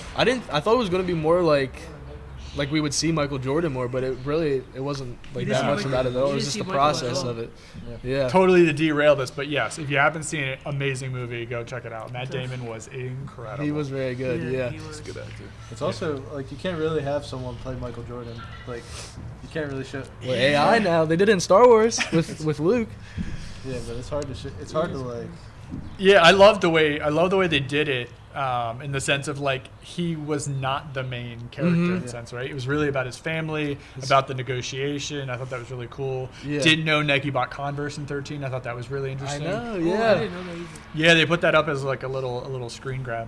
I thought it was gonna be more like like we would see Michael Jordan more, but it wasn't like You that didn't much see about it Michael- though. you It was didn't just see the Michael at process all. of it. Yeah. Totally to derail this, but yes, if you haven't seen it, amazing movie. Go check it out. Matt Damon was incredible. He was very good. Yeah. he was. Good actor. It's also like you can't really have someone play Michael Jordan. Like you can't really show. Well, AI now they did it in Star Wars with Luke. Yeah, but it's hard to. It's hard to like. Yeah, I love the way they did it. In the sense of like he was not the main character in the sense, right? It was really about his family, about the negotiation. I thought that was really cool. Yeah. Didn't know Nike bought Converse in 13. I thought that was really I interesting. know. Oh, I Yeah. didn't know that either. Yeah, they put that up as like a little screen grab.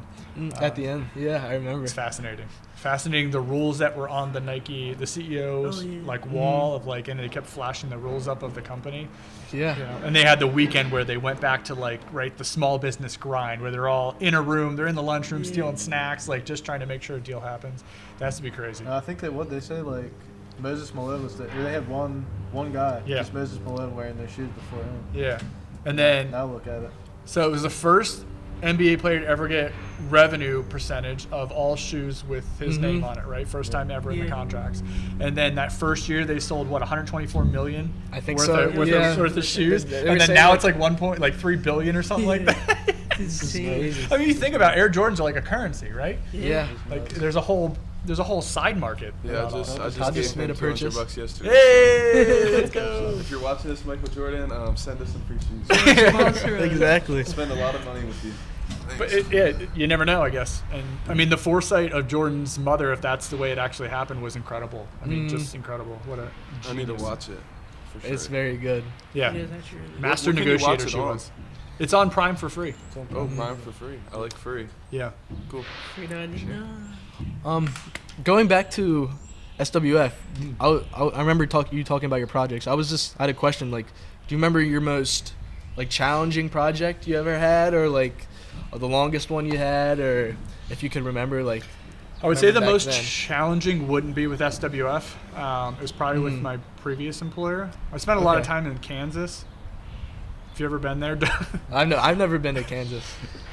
At the end. Yeah, I remember. It's fascinating the rules that were on the Nike, the CEO's like wall of like, and they kept flashing the rules up of the company. Yeah. You know, and they had the weekend where they went back to like the small business grind where they're all in a room, they're in the lunchroom stealing snacks, like just trying to make sure a deal happens. That has to be crazy. I think that what they say like Moses Malone was that they had one guy, Yeah. just Moses Malone wearing their shoes before him. Yeah, and then Now look at it. so it was the first NBA player to ever get revenue percentage of all shoes with his name on it, right? First time ever in the Yeah. contracts. And then that first year they sold what 124 million I think worth so. of, worth of shoes, They were and then saying, now like- it's like 3 billion or something like that. It's insane. Crazy. I mean, you think about it, Air Jordans are like a currency, right? Yeah. Like there's a whole side market. Yeah, about all that. I just just gave made him a purchase. $200 yesterday. Hey, let's go. If you're watching this, Michael Jordan, send us some free shoes. Sponsor us. Exactly. Spend a lot of money with you. But you never know, I guess. And I mean, the foresight of Jordan's mother, if that's the way it actually happened, was incredible. I mean, just incredible. What a I need to genius. watch it. For sure. It's very good. Yeah, Yeah, that's true. master What can you watch negotiator it she on? was. It's on Prime for free. Oh, Prime for free. I like free. Yeah. Cool. $3.99. Going back to SWF, I remember you talking about your projects. I had a question. Like, do you remember your most like challenging project you ever had, or like the longest one you had, or if you can remember like? I would say the Remember back most then. challenging wouldn't be with SWF. It was probably with my previous employer. I spent a lot of Okay. time in Kansas. If you ever been there, I've never been to Kansas.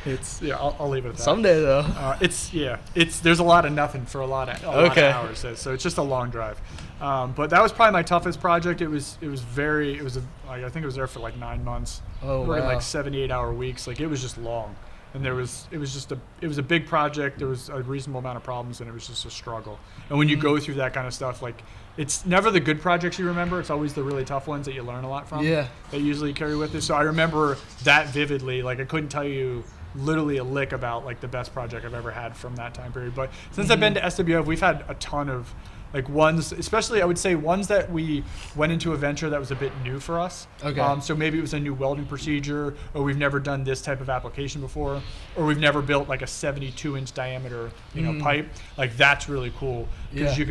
it's I'll leave it at that. Someday though. There's a lot of nothing for a lot of Okay. hours, so it's just a long drive. But that was probably my toughest project. I think it was there for like 9 months. Oh, Working wow. like 78-hour weeks. Like it was just long, and it was a big project. There was a reasonable amount of problems, and it was just a struggle. And when you go through that kind of stuff, like it's never the good projects you remember. It's always the really tough ones that you learn a lot from. Yeah. That usually carry with you. So I remember that vividly. Like I couldn't tell you literally a lick about like the best project I've ever had from that time period. But since I've been to SWF, we've had a ton of like ones, especially I would say ones that we went into a venture that was a bit new for us. Okay. So maybe it was a new welding procedure, or we've never done this type of application before, or we've never built like a 72-inch diameter, pipe. Like that's really cool because Yeah.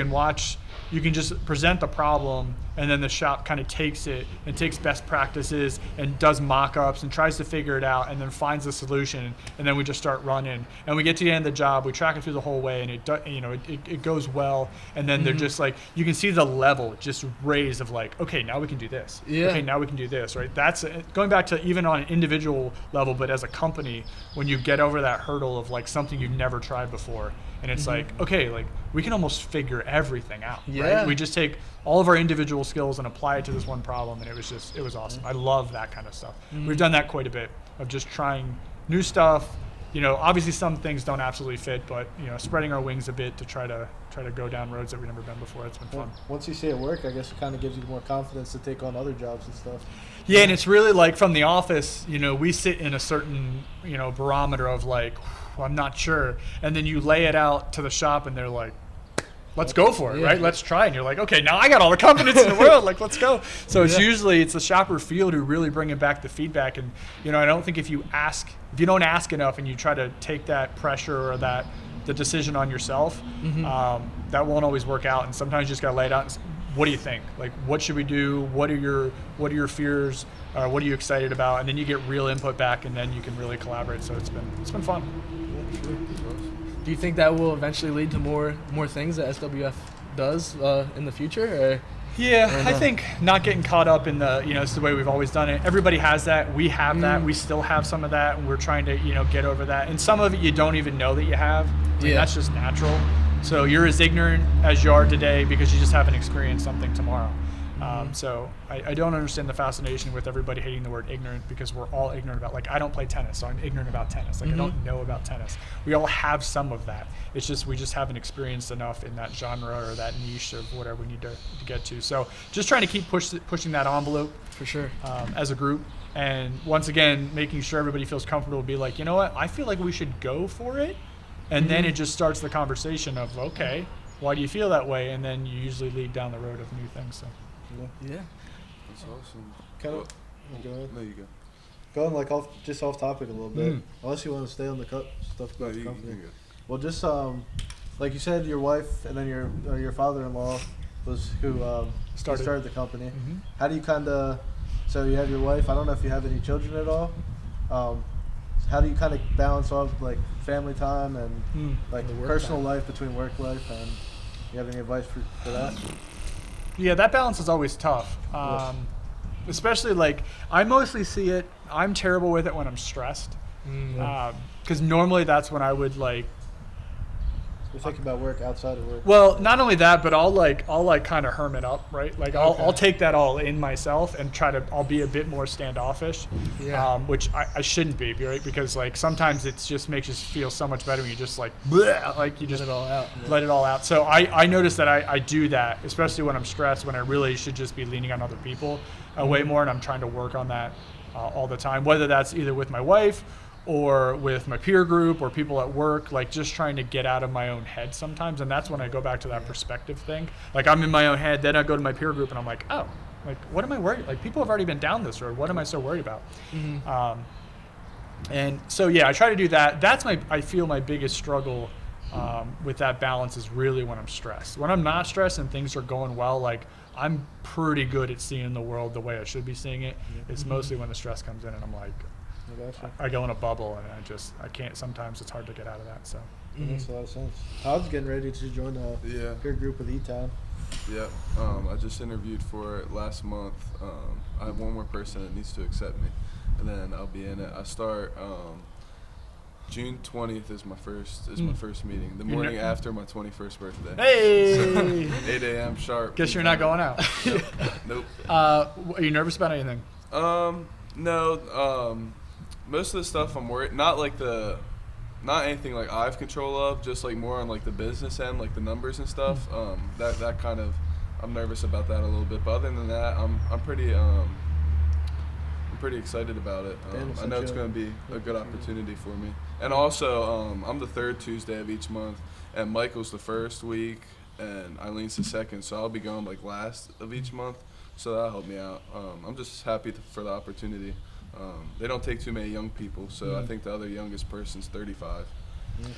you can just present the problem, and then the shop kind of takes it and takes best practices and does mock-ups and tries to figure it out, and then finds a solution, and then we just start running. And we get to the end of the job, we track it through the whole way, and it goes well. And then they're just like, you can see the level just raise of like, okay, now we can do this. Yeah. Okay, now we can do this, right? That's going back to even on an individual level, but as a company, when you get over that hurdle of like something you've never tried before, and it's like, okay, like we can almost figure everything out, Yeah. right? We just take all of our individual skills and apply it to this one problem, and it was awesome. I love that kind of stuff. We've done that quite a bit of just trying new stuff. Obviously some things don't absolutely fit, but spreading our wings a bit to try to go down roads that we've never been before. It's been fun. Once you see it work, I guess it kind of gives you more confidence to take on other jobs and stuff. Yeah, and it's really like from the office, we sit in a certain, barometer of like, I'm not sure. And then you lay it out to the shop and they're like, let's go for it, Yeah. right? Let's try. And you're like, okay, now I got all the confidence in the world. Like, let's go. So it's usually, it's the shopper field who really bringing back the feedback. And, I don't think if you don't ask enough and you try to take that pressure or the decision on yourself, that won't always work out. And sometimes you just got to lay it out and say, what do you think? Like, what should we do? What are your fears? What are you excited about? And then you get real input back, and then you can really collaborate. So it's been fun. Do you think that will eventually lead to more things that SWF does in the future? Or? Yeah, I think not getting caught up in it's the way we've always done it. Everybody has that. We have that. We still have some of that, and we're trying to, get over that. And some of it you don't even know that you have. I mean, Yeah. that's just natural. So you're as ignorant as you are today because you just haven't experienced something tomorrow. So I don't understand the fascination with everybody hating the word ignorant, because we're all ignorant about, like, I don't play tennis, so I'm ignorant about tennis. Like, I don't know about tennis. We all have some of that. It's just we just haven't experienced enough in that genre or that niche of whatever we need to get to. So just trying to keep pushing that envelope For sure. as a group. And once again, making sure everybody feels comfortable to be like, you know what, I feel like we should go for it. And then it just starts the conversation of, okay, why do you feel that way? And then you usually lead down the road of new things. So. Yeah. That's awesome. Kind of. Go ahead. No, you go. Going like off topic a little bit. Unless you want to stay on the stuff No, about the you company. go. Well, just like you said, your wife and then your father-in-law was who started the company. How do you kind of? So you have your wife. I don't know if you have any children at all. How do you kind of balance off like family time and like personal life between work life? And you have any advice for that? Yeah, that balance is always tough. Especially, like, I mostly see it, I'm terrible with it when I'm stressed. Because normally that's when I would, like, You're thinking about work outside of work. well, not only that, but I'll kind of hermit up, right? Like, I'll take that all in myself and I'll be a bit more standoffish, which I shouldn't be, right? Because, like, sometimes it just makes you feel so much better when you just, like, bleh, like, you just let it all out. So I notice that I do that, especially when I'm stressed, when I really should just be leaning on other people way more, and I'm trying to work on that all the time, whether that's either with my wife or with my peer group or people at work, like just trying to get out of my own head sometimes. And that's when I go back to that perspective thing. Like, I'm in my own head, then I go to my peer group and I'm like, oh, like, what am I worried? Like, people have already been down this road. What am I so worried about? And so, yeah, I try to do that. That's I feel my biggest struggle with that balance is really when I'm stressed. When I'm not stressed and things are going well, like, I'm pretty good at seeing the world the way I should be seeing it. It's mostly when the stress comes in and I'm like, I go in a bubble and I can't. Sometimes it's hard to get out of that. So That makes a lot of sense. I was getting ready to join a peer group with E-Town. Yep. I just interviewed for it last month. I have one more person that needs to accept me, and then I'll be in it. I start June 20th is my first meeting. The morning after my 21st birthday. Hey! So, 8 a.m. sharp. Guess you're not going out. Nope. Are you nervous about anything? No. Most of the stuff I'm worried, not anything like I have control of, just like more on like the business end, like the numbers and stuff. That kind of, I'm nervous about that a little bit. But other than that, I'm pretty excited about it. I know it's going to be a good opportunity for me. And also, I'm the third Tuesday of each month, and Michael's the first week, and Eileen's the second. So I'll be going like last of each month. So that'll help me out. I'm just happy for the opportunity. They don't take too many young people, so I think the other youngest person's 35. And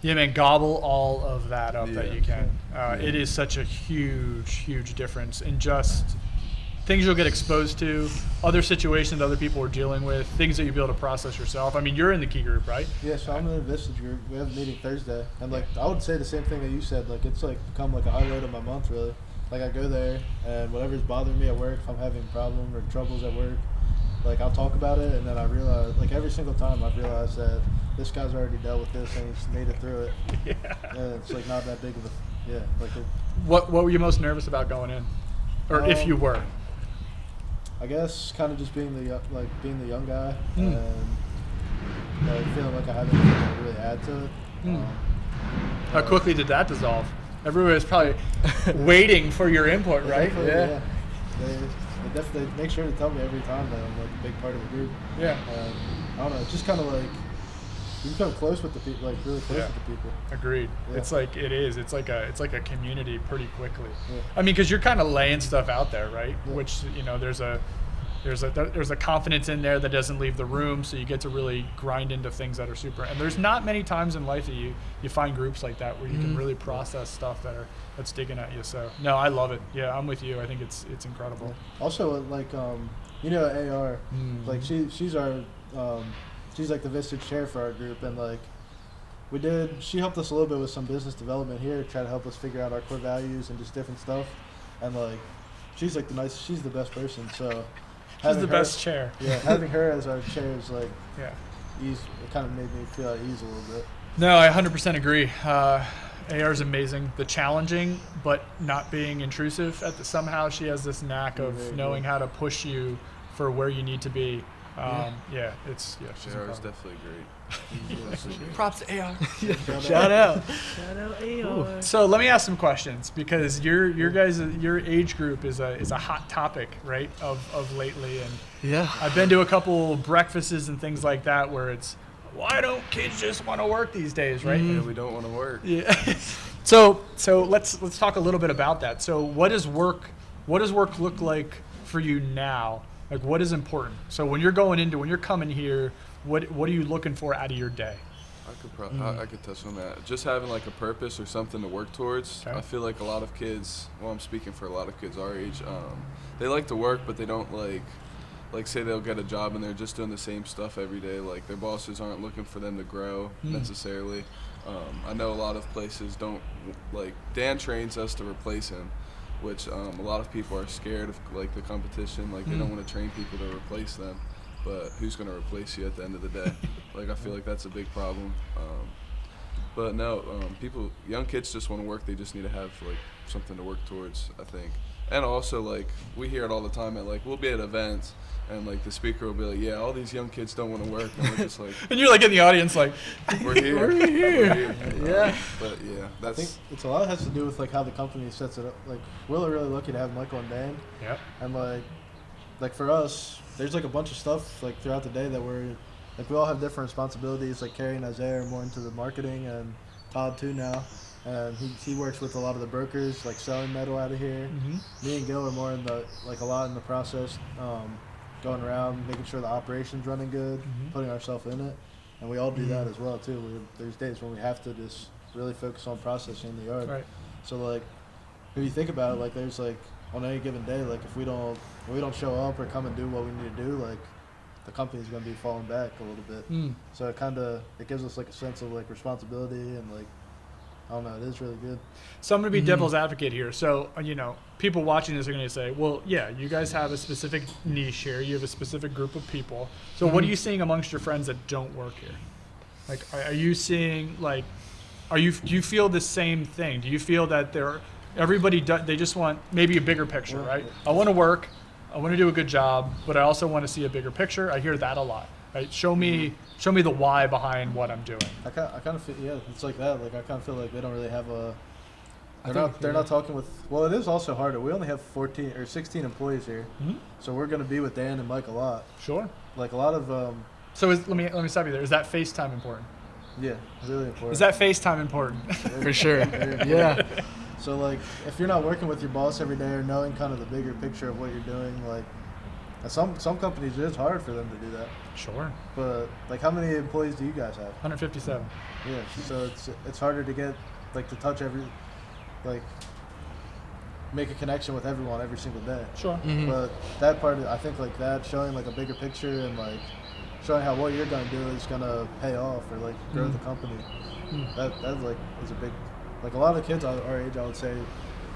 yeah, man, gobble all of that up that you can. It is such a huge difference in just things you'll get exposed to, other situations that other people are dealing with, things that you'll be able to process yourself. I mean, you're in the key group, right? Yeah, so I'm in the Vistage group. We have a meeting Thursday, and like I would say the same thing that you said. Like, it's like become like a highlight of my month, really. Like, I go there, and whatever's bothering me at work, if I'm having a problem or troubles at work, like, I'll talk about it, and then I realize, like, every single time I've realized that this guy's already dealt with this and he's made it through it. And it's like not that big of a What were you most nervous about going in, or if you were? I guess kind of just being the young guy and feeling like I have anything to really add to it. How quickly did that dissolve? Everyone was probably waiting for your input, right? Yeah. They definitely make sure to tell me every time that I'm like a big part of the group. Yeah. I don't know. It's just kind of like you become close with the people, like really close with the people. Agreed. Yeah. It's like it is. It's like a community pretty quickly. Yeah. I mean, because you're kind of laying stuff out there, right? Yeah. Which there's a confidence in there that doesn't leave the room, so you get to really grind into things that are super. And there's not many times in life that you find groups like that where you can really process stuff that's digging at you. So no, I love it. Yeah, I'm with you. I think it's incredible. Also, like AR, like she's our she's like the Vistage chair for our group, and like she helped us a little bit with some business development here, try to help us figure out our core values and just different stuff. And like she's the best person. So she's the best chair. Yeah, having her as our chair is like ease. It kind of made me feel at ease a little bit. No, I 100% agree. AR's amazing. The challenging, but not being intrusive. Somehow she has this knack of knowing how to push you for where you need to be. She's JR is definitely great. Props to AR. Shout out. Shout out AR. So let me ask some questions, because your age group is a hot topic, right, of lately, and Yeah. I've been to a couple breakfasts and things like that where it's, why don't kids just want to work these days, right? Yeah, we don't want to work. Yeah. So let's talk a little bit about that. So what does work look like for you now? Like, what is important? So when you're coming here, what are you looking for out of your day? I could touch on that. Just having like a purpose or something to work towards. Okay. I feel like a lot of kids, well, I'm speaking for a lot of kids our age, they like to work, but they don't like say they'll get a job and they're just doing the same stuff every day. Like their bosses aren't looking for them to grow necessarily. I know a lot of places don't, like Dan trains us to replace him, which a lot of people are scared of, like the competition. Like they don't want to train people to replace them, but who's going to replace you at the end of the day? Like I feel like that's a big problem. But no, young kids just want to work. They just need to have like something to work towards, I think. And also, like, we hear it all the time at, like, we'll be at events, and, like, the speaker will be like, yeah, all these young kids don't want to work. And we're just like... And you're, like, in the audience, like... We're here. We're here. Yeah. But, yeah, I think it's a lot has to do with, like, how the company sets it up. Like, we're really lucky to have Michael and Dan. Yep. And, like, for us, there's, like, a bunch of stuff, like, throughout the day that we're... Like, we all have different responsibilities. Like, Carrie and Isaiah are more into the marketing, and Todd, too, now. And he works with a lot of the brokers, like selling metal out of here. Me and Gil are more in the, like, a lot in the process, going around, making sure the operation's running good, putting ourselves in it. And we all do that as well, too. There's days when we have to just really focus on processing the yard. Right. So, like, if you think about it, like, there's, like, on any given day, like, if we don't show up or come and do what we need to do, like, the company's going to be falling back a little bit. So it gives us, like, a sense of, like, responsibility and, like, I don't know, it is really good. So I'm going to be devil's advocate here. So, people watching this are going to say, well, yeah, you guys have a specific niche here. You have a specific group of people. So what are you seeing amongst your friends that don't work here? Like, are you seeing, like, do you feel the same thing? Do you feel that they just want maybe a bigger picture, right? I want to work. I want to do a good job, but I also want to see a bigger picture. I hear that a lot. Right? Show me the why behind what I'm doing. I kind of feel, yeah, it's like that. Like, I kind of feel like they don't really have a. They're not talking with. Well, it is also harder. We only have 14 or 16 employees here, so we're going to be with Dan and Mike a lot. Sure. Like a lot of. So let me stop you there. Is that FaceTime important? Yeah, really important. Is that FaceTime important? For sure. Yeah. So, like, if you're not working with your boss every day or knowing kind of the bigger picture of what you're doing, like, some companies it is hard for them to do that. Sure. But, like, how many employees do you guys have? 157. Yeah, so it's harder to get, like, to touch make a connection with everyone every single day. Sure. But that part, I think, like, that, showing, like, a bigger picture and, like, showing how what you're going to do is going to pay off or, like, grow the company. That like, is a big, like, a lot of kids our age, I would say,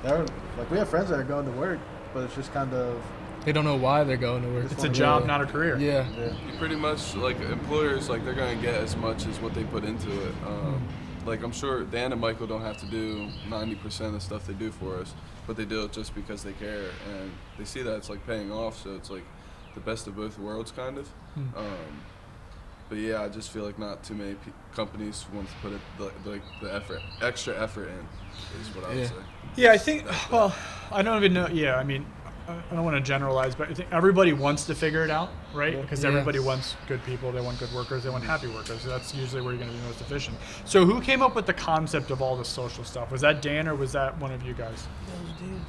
they're, like, we have friends that are going to work, but it's just kind of, They don't know why they're going to work. It's a job, not a career. Yeah. You pretty much, like, employers, like, they're going to get as much as what they put into it. Like, I'm sure Dan and Michael don't have to do 90% of the stuff they do for us, but they do it just because they care, and they see that it's, like, paying off, so it's, like, the best of both worlds, kind of. But, yeah, I just feel like not too many companies want to put it, the extra effort in, is what I would say. Yeah, I think, well, I don't even know. Yeah, I mean, I don't want to generalize, but I think everybody wants to figure it out, right? Because everybody wants good people, they want good workers, they want happy workers. So that's usually where you're going to be most efficient. So who came up with the concept of all the social stuff? Was that Dan or was that one of you guys?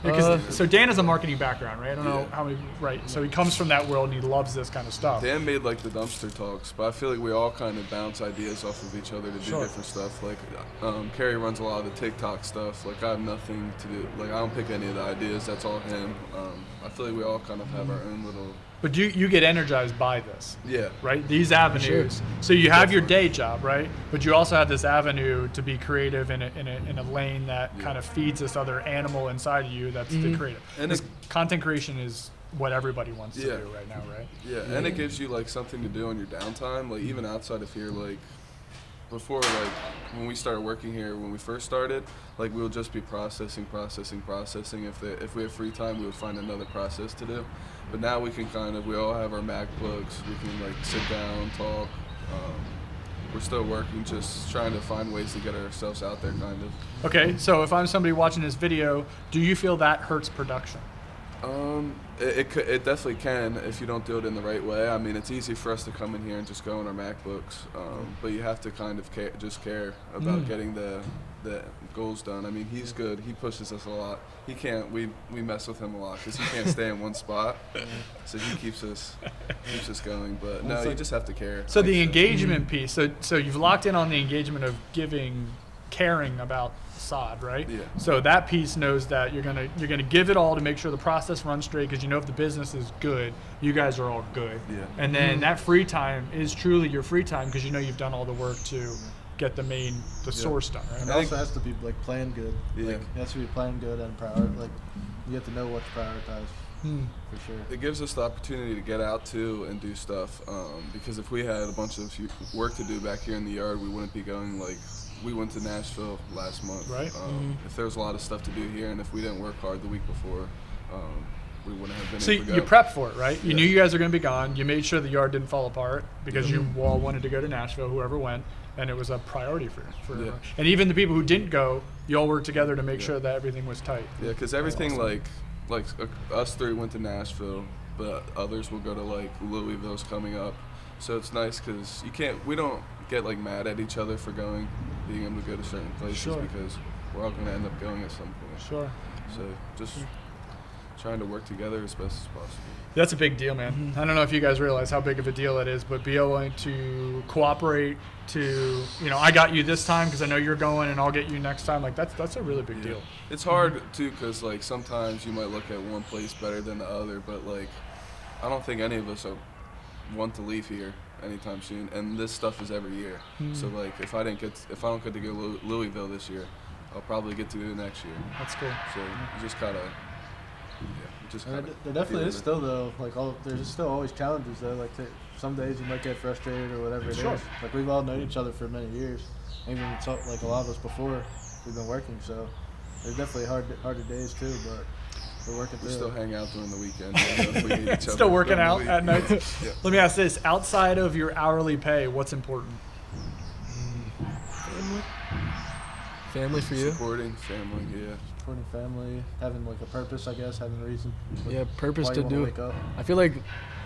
Because so Dan has a marketing background, right? I don't know how many, right? So he comes from that world and he loves this kind of stuff. Dan made, like, the dumpster talks, but I feel like we all kind of bounce ideas off of each other to do different stuff. Like, Carrie runs a lot of the TikTok stuff. Like, I have nothing to do. Like, I don't pick any of the ideas. That's all him. I feel like we all kind of have our own little. But you get energized by this. Yeah. Right? These avenues. So you have your day job, right? But you also have this avenue to be creative in a lane that kind of feeds this other animal inside of you that's the creative. And this content creation is what everybody wants to do right now, right? Yeah, and it gives you, like, something to do on your downtime. Like, even outside of here, like, before, like, when we started working here, when we first started, like, we'll just be processing. If we have free time, we would find another process to do. But now we can we all have our Mac plugs. We can, like, sit down, talk. We're still working, just trying to find ways to get ourselves out there, kind of. Okay, so if I'm somebody watching this video, do you feel that hurts production? It definitely can if you don't do it in the right way. I mean, it's easy for us to come in here and just go on our MacBooks, but you have to kind of care about getting the goals done. I mean, he's good. He pushes us a lot. He can't. We mess with him a lot because he can't stay in one spot. So he keeps us going. But no, you just have to care. So the engagement piece. So you've locked in on the engagement of caring about sod, right? Yeah. So that piece knows that you're gonna give it all to make sure the process runs straight, because you know if the business is good, you guys are all good. Yeah. And then that free time is truly your free time, because you know you've done all the work to get the source done, right? And it also has to be like planned good. Yeah. Like, it has to be planned good and like you have to know what to prioritize. For sure. It gives us the opportunity to get out too and do stuff, because if we had a bunch of work to do back here in the yard, we wouldn't be going like. We went to Nashville last month. Right. If there was a lot of stuff to do here, and if we didn't work hard the week before, we wouldn't have been So able to go. you prepped for it, right? You Yeah. knew you guys were going to be gone. You made sure the yard didn't fall apart because you all wanted to go to Nashville, whoever went, and it was a priority for Yeah. And even the people who didn't go, you all worked together to make sure that everything was tight. Yeah, because everything like us three went to Nashville, but others will go to like Louisville's coming up. So it's nice because we don't get like mad at each other for being able to go to certain places Sure. because we're all going to end up going at some point. Sure. So just trying to work together as best as possible. That's a big deal, man. I don't know if you guys realize how big of a deal that is, but be able to cooperate to, I got you this time because I know you're going, and I'll get you next time. Like that's a really big deal. It's hard too because like sometimes you might look at one place better than the other, but like I don't think any of us want to leave here anytime soon, and this stuff is every year. So like if I don't get to go Louisville this year, I'll probably get to go next year. That's cool. So you just gotta There definitely is still though, like there's still always challenges though. Like some days you might get frustrated or whatever it is. Like we've all known each other for many years, even like a lot of us before we've been working. So there's definitely harder days too, but we're working through. We still hang out during the weekend. If we need each other Still working during out the week. at night. Yeah. Let me ask this: outside of your hourly pay, what's important? Family for you? Supporting family, yeah. Supporting family, having like a purpose, I guess, having a reason. Yeah, purpose why to you wanna do. wake up. I feel like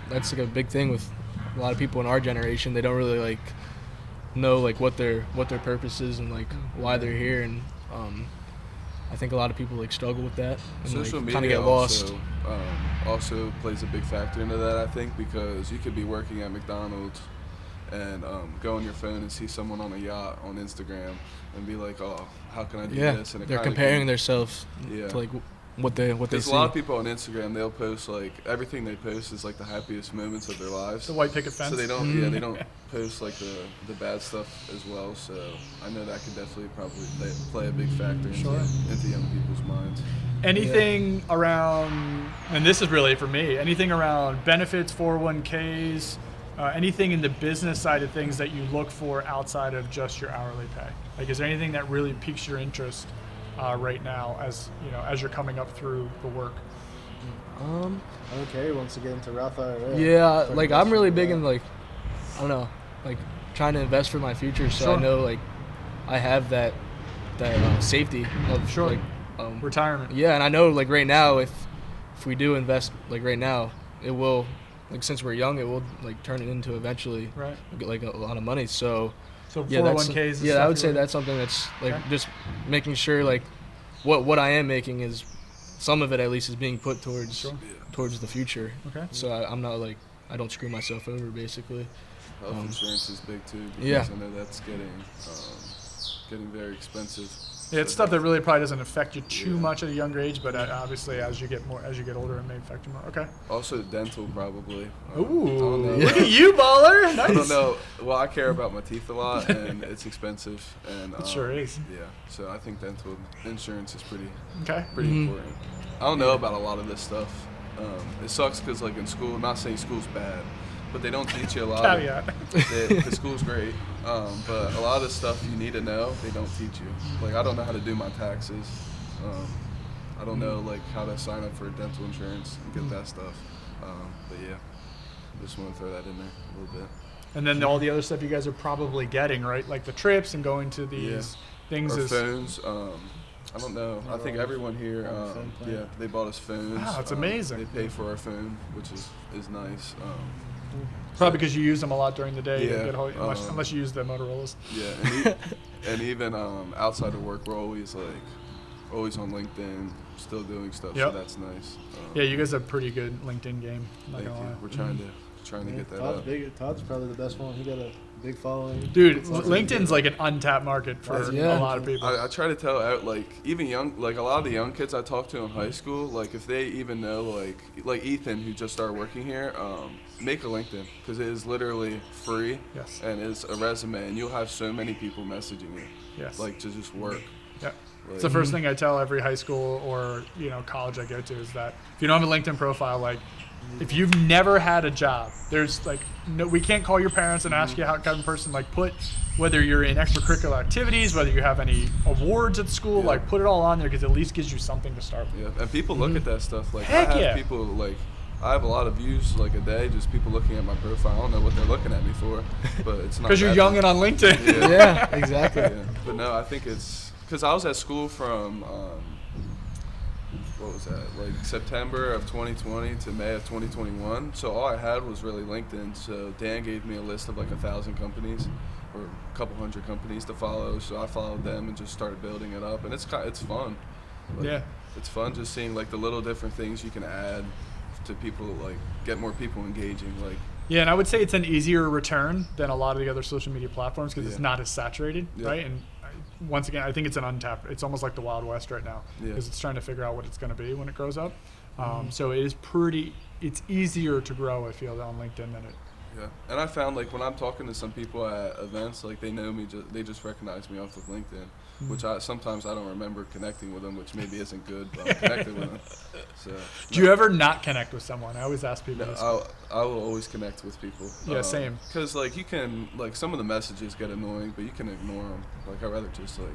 that's like a big thing with a lot of people in our generation. They don't really like know like what their purpose is and like why they're here, and I think a lot of people like struggle with that and Social like media kind of get lost. also plays a big factor into that, I think, because you could be working at McDonald's and go on your phone and see someone on a yacht on Instagram and be like, oh, how can I do Yeah, this? And it they're kinda comparing can- themselves Yeah. to like what they There's see. a lot of people on Instagram, they'll post like everything they post is like the happiest moments of their lives. The white picket fence. So they don't, they don't post like the bad stuff as well. So I know that could definitely probably play a big factor into young people's minds. Anything around, and this is really for me, anything around benefits, 401ks, anything in the business side of things that you look for outside of just your hourly pay? Like, is there anything that really piques your interest right now as you're coming up through the work? Okay, wants to get into Roth IRA. Yeah, Start like I'm investing really in big that. in like, I don't know, like trying to invest for my future, so Sure. I know like I have that safety of Sure. like Retirement. yeah, and I know like right now if we do invest like right now, it will like since we're young, it will like turn it into eventually Right. get like a lot of money. So So yeah, 401ks. that's is I stuff would say you're- that's something that's like Okay. just making sure like what I am making is some of it at least is being put towards Sure. towards the future. Okay. So I'm not like I don't screw myself over basically. Health insurance is big too because yeah. I know that's getting very expensive. Yeah, it's So stuff that really probably doesn't affect you too Yeah. much at a younger age, but obviously as you get older, it may affect you more. Okay. Also dental probably. I don't Ooh, know. look at you, baller! Nice. I don't know. Well, I care about my teeth a lot, and it's expensive. And It sure is. Yeah, so I think dental insurance is pretty Okay. important. I don't know about a lot of this stuff. It sucks because like in school, I'm not saying school's bad, but they don't teach you a lot. Caveat. The school's great, but a lot of the stuff you need to know, they don't teach you. Like, I don't know how to do my taxes. I don't know, like, how to sign up for dental insurance and get that stuff. But yeah, just want to throw that in there a little bit. And then all the other stuff you guys are probably getting, right? Like the trips and going to these things. Our phones. I don't know. I think everyone here, they bought us phones. Wow, that's amazing. They pay for our phone, which is nice. Probably because you use them a lot during the day. Yeah, Unless you use the Motorola's. Yeah, and even outside of work, we're always on LinkedIn, still doing stuff. Yep. So that's nice. Yeah, you guys have a pretty good LinkedIn game. Thank you. We're trying to get that Todd's up. Todd's probably the best one. He got a big following. Dude, LinkedIn's like an untath market for a lot of people. I try to tell like even young, like a lot of the young kids I talk to in high school, like if they even know like Ethan who just started working here, make a LinkedIn because it is literally free. Yes. And it's a resume, and you'll have so many people messaging you. Yes. Like to just work. Yeah. It's the first thing I tell every high school or college I go to is that if you don't have a LinkedIn profile, like if you've never had a job, there's like no, we can't call your parents and ask you how kind of person. Like put whether you're in extracurricular activities, whether you have any awards at school, like put it all on there because at least gives you something to start with. Yeah, and people look at that stuff. Like Heck I have people like. I have a lot of views like a day, just people looking at my profile. I don't know what they're looking at me for, but it's not. Because you're young and on LinkedIn. Yeah, exactly. Yeah. But no, I think it's because I was at school from what was that, like September of 2020 to May of 2021. So all I had was really LinkedIn. So Dan gave me a list of like 1,000 companies or a couple hundred companies to follow. So I followed them and just started building it up, and it's fun. Like, Yeah. It's fun just seeing like the little different things you can add to people, like get more people engaging. Like Yeah, and I would say it's an easier return than a lot of the other social media platforms because it's not as saturated, right? And once again, I think it's an untapped. It's almost like the Wild West right now because it's trying to figure out what it's going to be when it grows up. So it is it's easier to grow, I feel, on LinkedIn than it. Yeah, and I found like when I'm talking to some people at events, like they know me, they just recognize me off of LinkedIn, which sometimes I don't remember connecting with them, which maybe isn't good, but I'm connected with them. So. Do you ever not connect with someone? I always ask people this. I will always connect with people. Yeah, same. Because like you can like some of the messages get annoying, but you can ignore them. Like I'd rather just like.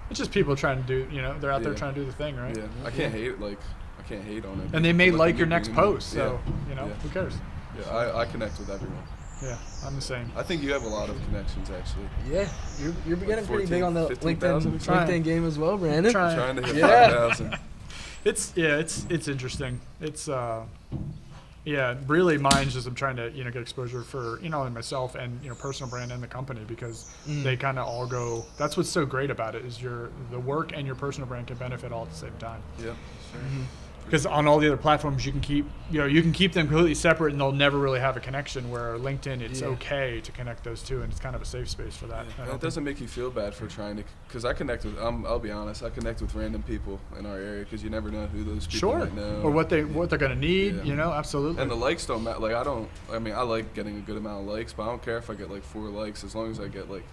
It's just people trying to do, they're out there trying to do the thing, right? Yeah, I can't hate on it. And they may like your next post, so who cares? Yeah, I connect with everyone. Yeah, I'm the same. I think you have a lot of connections, actually. Yeah, you're getting pretty big on the 15,000? LinkedIn game as well, Brandon. Trying to hit 5,000. It's interesting. It's really mine's just I'm trying to get exposure for myself and personal brand and the company because they kind of all go. That's what's so great about it is the work and your personal brand can benefit all at the same time. Yeah, sure. Because on all the other platforms you can keep them completely separate and they'll never really have a connection. Where LinkedIn, it's okay to connect those two and it's kind of a safe space for that. Yeah. And it doesn't make you feel bad for trying to, because I connect with, I'll be honest, I connect with random people in our area because you never know who those people might know. Or what they're gonna need. Absolutely. And the likes don't matter. Like I like getting a good amount of likes, but I don't care if I get like 4 likes as long as I get like.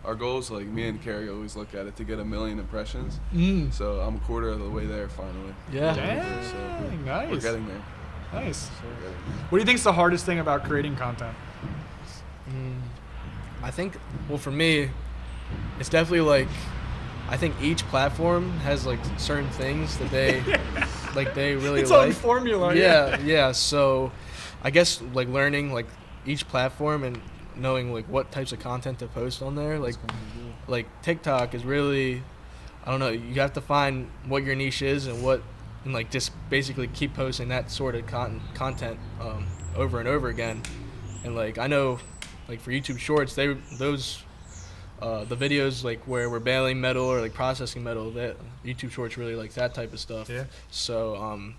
Our goal is like me and Carrie always look at it to get 1 million impressions. So I'm a quarter of the way there finally. Yeah. Dang, so nice. We're getting there. Nice. What do you think is the hardest thing about creating content? I think, well, for me, it's definitely like, I think each platform has like certain things that they they really It's like. on formula. Yeah. So, I guess like learning like each platform and knowing like what types of content to post on there, like TikTok is really, I don't know, you have to find what your niche is and like just basically keep posting that sort of content over and over again. And like I know like for YouTube Shorts, the videos like where we're baling metal or like processing metal, that YouTube Shorts really like that type of stuff. Yeah. So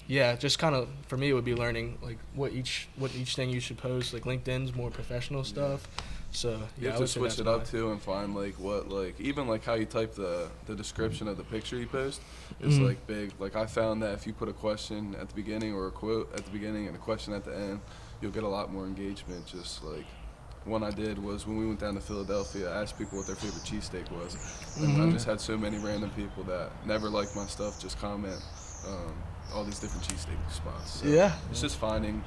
just kind of for me it would be learning like what each thing you should post. Like LinkedIn's more professional stuff. So you have to switch it up too and find like what like even like how you type the description of the picture you post is like big. Like I found that if you put a question at the beginning or a quote at the beginning and a question at the end, you'll get a lot more engagement. Just like one I did was when we went down to Philadelphia, I asked people what their favorite cheesesteak was, and I just had so many random people that never liked my stuff just comment all these different cheesesteak spots. So yeah, it's just finding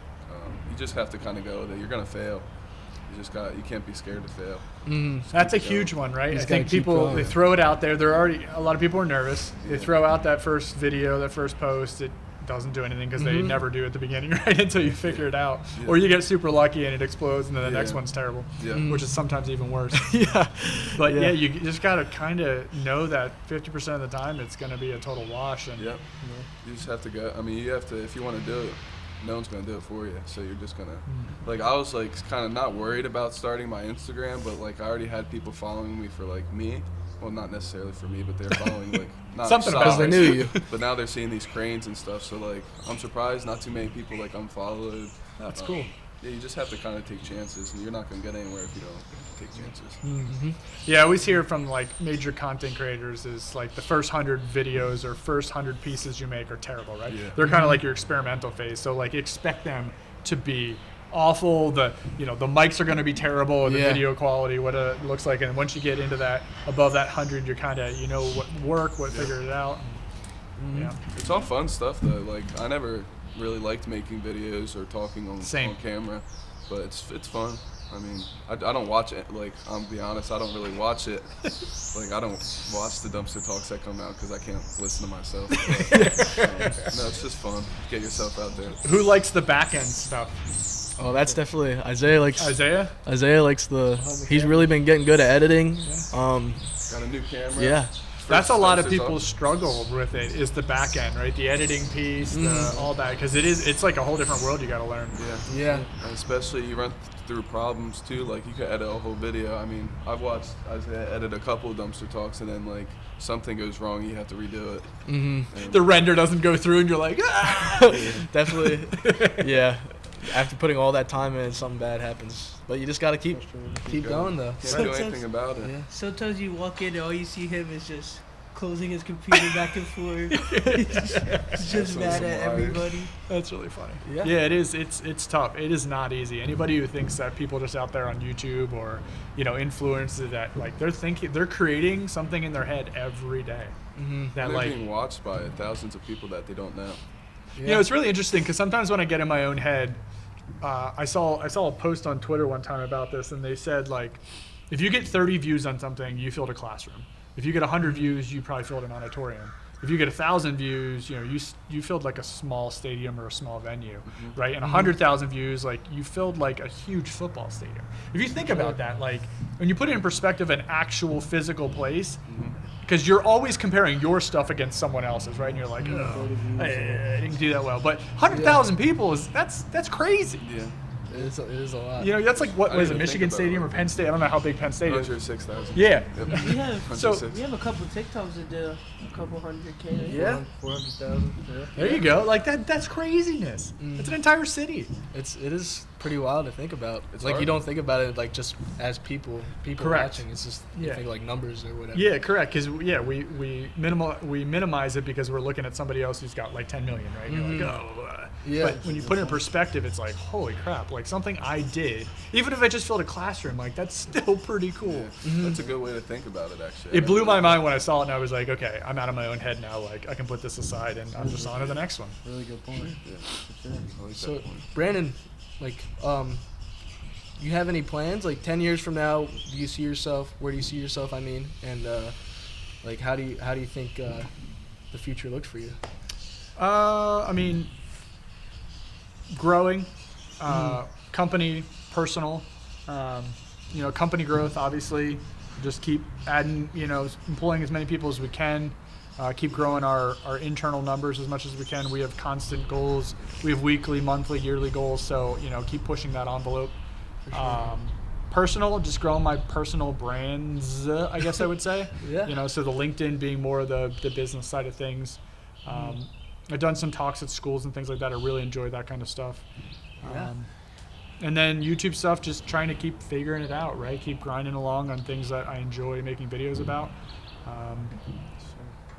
you just have to kind of go with it. You're gonna fail. You can't be scared to fail. That's a huge one, right? Just I think gotta keep people, going. they throw it out there. A lot of people are nervous. They throw out that first video, that first post. It doesn't do anything because they never do at the beginning, right? Until you figure it out. Yeah. Or you get super lucky and it explodes and then the next Yeah. one's terrible, Yeah. which is sometimes even worse. Yeah. But Yeah. you just got to kind of know that 50% of the time it's going to be a total wash. And Yep. You just have to go. I mean, you have to, if you want to do it, no one's going to do it for you. So you're just going to, like, I was, like, kind of not worried about starting my Instagram, but, like, I already had people following me for, like, me. Well, not necessarily for me, but they're following, like, not Something about Because they knew you. But now they're seeing these cranes and stuff. So, like, I'm surprised not too many people, like, unfollowed. That's cool. Yeah, you just have to kind of take chances, and you're not going to get anywhere if you don't take chances. Yeah, I always hear from like major content creators is like the first 100 videos or first 100 pieces you make are terrible, right? Yeah. They're kind of like your experimental phase. So like expect them to be awful. The mics are going to be terrible, the Yeah. video quality, what it looks like, and once you get into that above that 100, you're kind of what work, what figure it out. And, yeah. It's all fun stuff, though. Like, I never really liked making videos or talking on camera, but it's fun. I mean, I don't watch it. Like, I'm gonna be honest, I don't really watch it. Like, I don't watch the dumpster talks that come out because I can't listen to myself. But, no, it's just fun. Get yourself out there. Who likes the back end stuff? Oh, that's definitely Isaiah likes. Isaiah? Isaiah likes He's really been getting good at editing. Got a new camera. Yeah. That's a lot of Dumpster people's Talk. struggle with it is the back end, right? The editing piece, all that, because it's like a whole different world you got to learn. Yeah. Yeah. And especially you run through problems too. Like, you could edit a whole video. I mean, I've watched Isaiah edit a couple of dumpster talks, and then like something goes wrong, you have to redo it. And The render doesn't go through, and you're like, ah! Definitely. Yeah. After putting all that time in, something bad happens. But you just gotta keep going though. can't do anything about it. Yeah. Sometimes you walk in and all you see him is just closing his computer back and forth. He's just mad at everybody. That's really funny. Yeah. Yeah, it is. It's tough. It is not easy. Anybody who thinks that people just out there on YouTube or influencers that like they're creating something in their head every day. Mm-hmm. That They're like being watched by thousands of people that they don't know. it's really interesting because sometimes when I get in my own head, I saw a post on Twitter one time about this, and they said like, if you get 30 views on something, you filled a classroom. If you get 100 views, you probably filled an auditorium. If you get 1,000 views, you filled like a small stadium or a small venue, right? And 100,000 views, like you filled like a huge football stadium. If you think about that, like when you put it in perspective, an actual physical place, because you're always comparing your stuff against someone else's, right? And you're like, oh, I didn't do that well. But 100,000 people that's crazy. Yeah. It is a lot. That's like what I was it, didn't Michigan think about Stadium it or like Penn State? I don't know how big Penn State is. 106,000. Yeah. Yep. We have So- 106. we have a couple TikToks that did a couple 100K. Yeah. 400,000. Yeah. There you go. Like that's craziness. It's an entire city. It is pretty wild to think about. It's like hard. you don't think about it like just as people Correct. watching. It's just you Yeah. think like numbers or whatever. Yeah, correct. Because we minimize it because we're looking at somebody else who's got like 10 million, right? You're like, oh. Yeah. But when you put it in perspective, it's like, holy crap! Like something I did, even if I just filled a classroom, like that's still pretty cool. Yeah. That's a good way to think about it, actually. It blew my mind when I saw it, and I was like, okay, I'm out of my own head now. Like I can put this aside, and I'm just on to the next one. Really good point. Yeah. For sure. I like So that point. Brandon, like, you have any plans? Like 10 years from now, do you see yourself? Where do you see yourself? I mean, and like, how do you think the future looks for you? I mean, growing, company, personal, company growth, obviously. Just keep adding, employing as many people as we can. Keep growing our internal numbers as much as we can. We have constant goals. We have weekly, monthly, yearly goals. So, keep pushing that envelope. Personal, just growing my personal brands, I guess I would say. Yeah. So the LinkedIn being more of the business side of things. I've done some talks at schools and things like that. I really enjoy that kind of stuff. Yeah. And then YouTube stuff, just trying to keep figuring it out, right? Keep grinding along on things that I enjoy making videos about.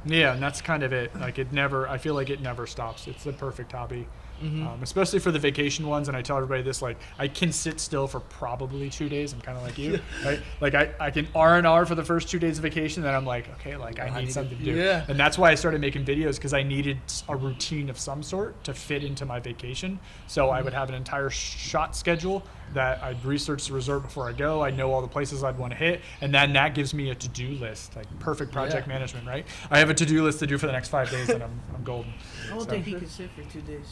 Yeah, and that's kind of it. Like I feel like it never stops. It's the perfect hobby. especially for the vacation ones. And I tell everybody this, like, I can sit still for probably 2 days. I'm kind of like you, right? Like I can R&R for the first 2 days of vacation. Then I'm like, okay, like I need something to do. Yeah. And that's why I started making videos, because I needed a routine of some sort to fit into my vacation. So I would have an entire shot schedule that I'd research the resort before I go. I know all the places I'd want to hit, and then that gives me a to-do list, like perfect project management, right? I have a to-do list to do for the next 5 days, and I'm golden. I don't think he could sit for 2 days.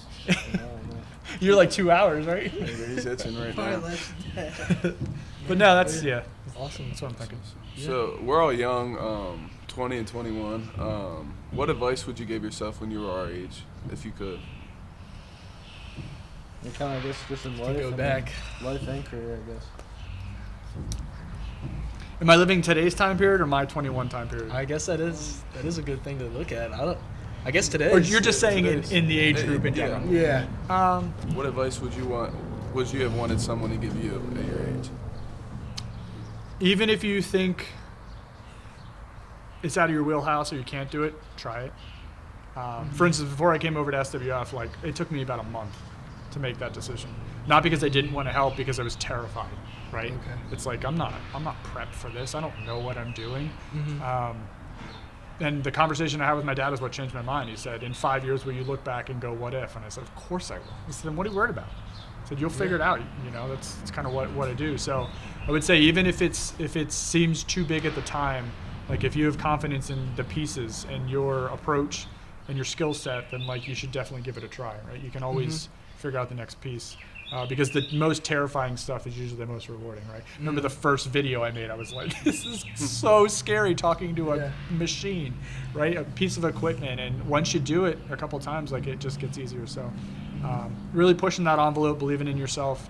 You're like 2 hours, right? He's itching right Probably now. less than that. But no, that's Awesome. that's what I'm thinking. So we're all young, 20 and 21. What advice would you give yourself when you were our age, if you could? And kind of just in life. go back. Life and career, I guess. Am I living today's time period or my 21 time period? I guess that is a good thing to look at. I guess today. Or you're just saying in the age group in general? Yeah. What advice would you have wanted someone to give you at your age? Even if you think it's out of your wheelhouse or you can't do it, try it. For instance, before I came over to SWF, like, it took me about a month to make that decision. Not because I didn't want to help, because I was terrified, right? Okay. It's like, I'm not prepped for this. I don't know what I'm doing. And the conversation I had with my dad is what changed my mind. He said, in 5 years, will you look back and go, what if? And I said, of course I will. He said, then what are you worried about? I said, you'll figure it out. You know, that's kind of what I do. So I would say, even if it seems too big at the time, like, if you have confidence in the pieces and your approach and your skill set, then, like, you should definitely give it a try, right? You can always figure out the next piece. Because the most terrifying stuff is usually the most rewarding, right? Remember the first video I made, I was like, this is so scary, talking to a machine, right? A piece of equipment. And once you do it a couple times, like, it just gets easier. So really pushing that envelope, believing in yourself,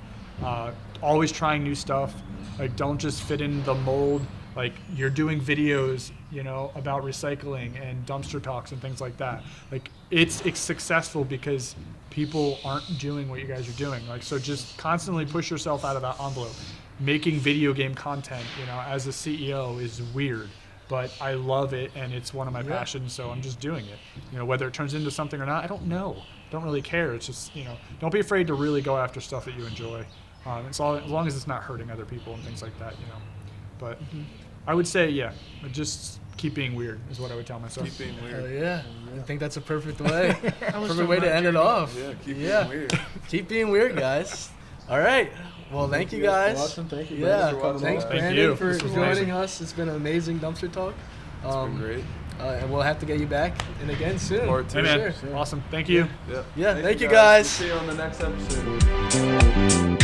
always trying new stuff. Like, don't just fit in the mold. Like, you're doing videos, you know, about recycling and dumpster talks and things like that. Like, it's successful because people aren't doing what you guys are doing. Like, so just constantly push yourself out of that envelope. Making video game content, you know, as a CEO is weird, but I love it and it's one of my passions, so I'm just doing it. You know, whether it turns into something or not, I don't know. Don't really care. It's just, you know, don't be afraid to really go after stuff that you enjoy. It's all, as long as it's not hurting other people and things like that, you know. But I would say, just keep being weird is what I would tell myself. Keep being Hell weird. yeah. I think that's a perfect way. was Perfect way to end it off. Yeah, keep being weird. Keep being weird, guys. All right. Well, thank you guys. Watching. Thank you. Yeah. Brandon, for coming Thanks, on. Thank Brandon, you. for This was joining amazing. us. It's been an amazing dumpster talk. It's been great. And we'll have to get you back and again soon. Part two. Hey, man. Sure. Awesome. Thank you. Yeah. Yeah, thank you guys. We'll see you on the next episode.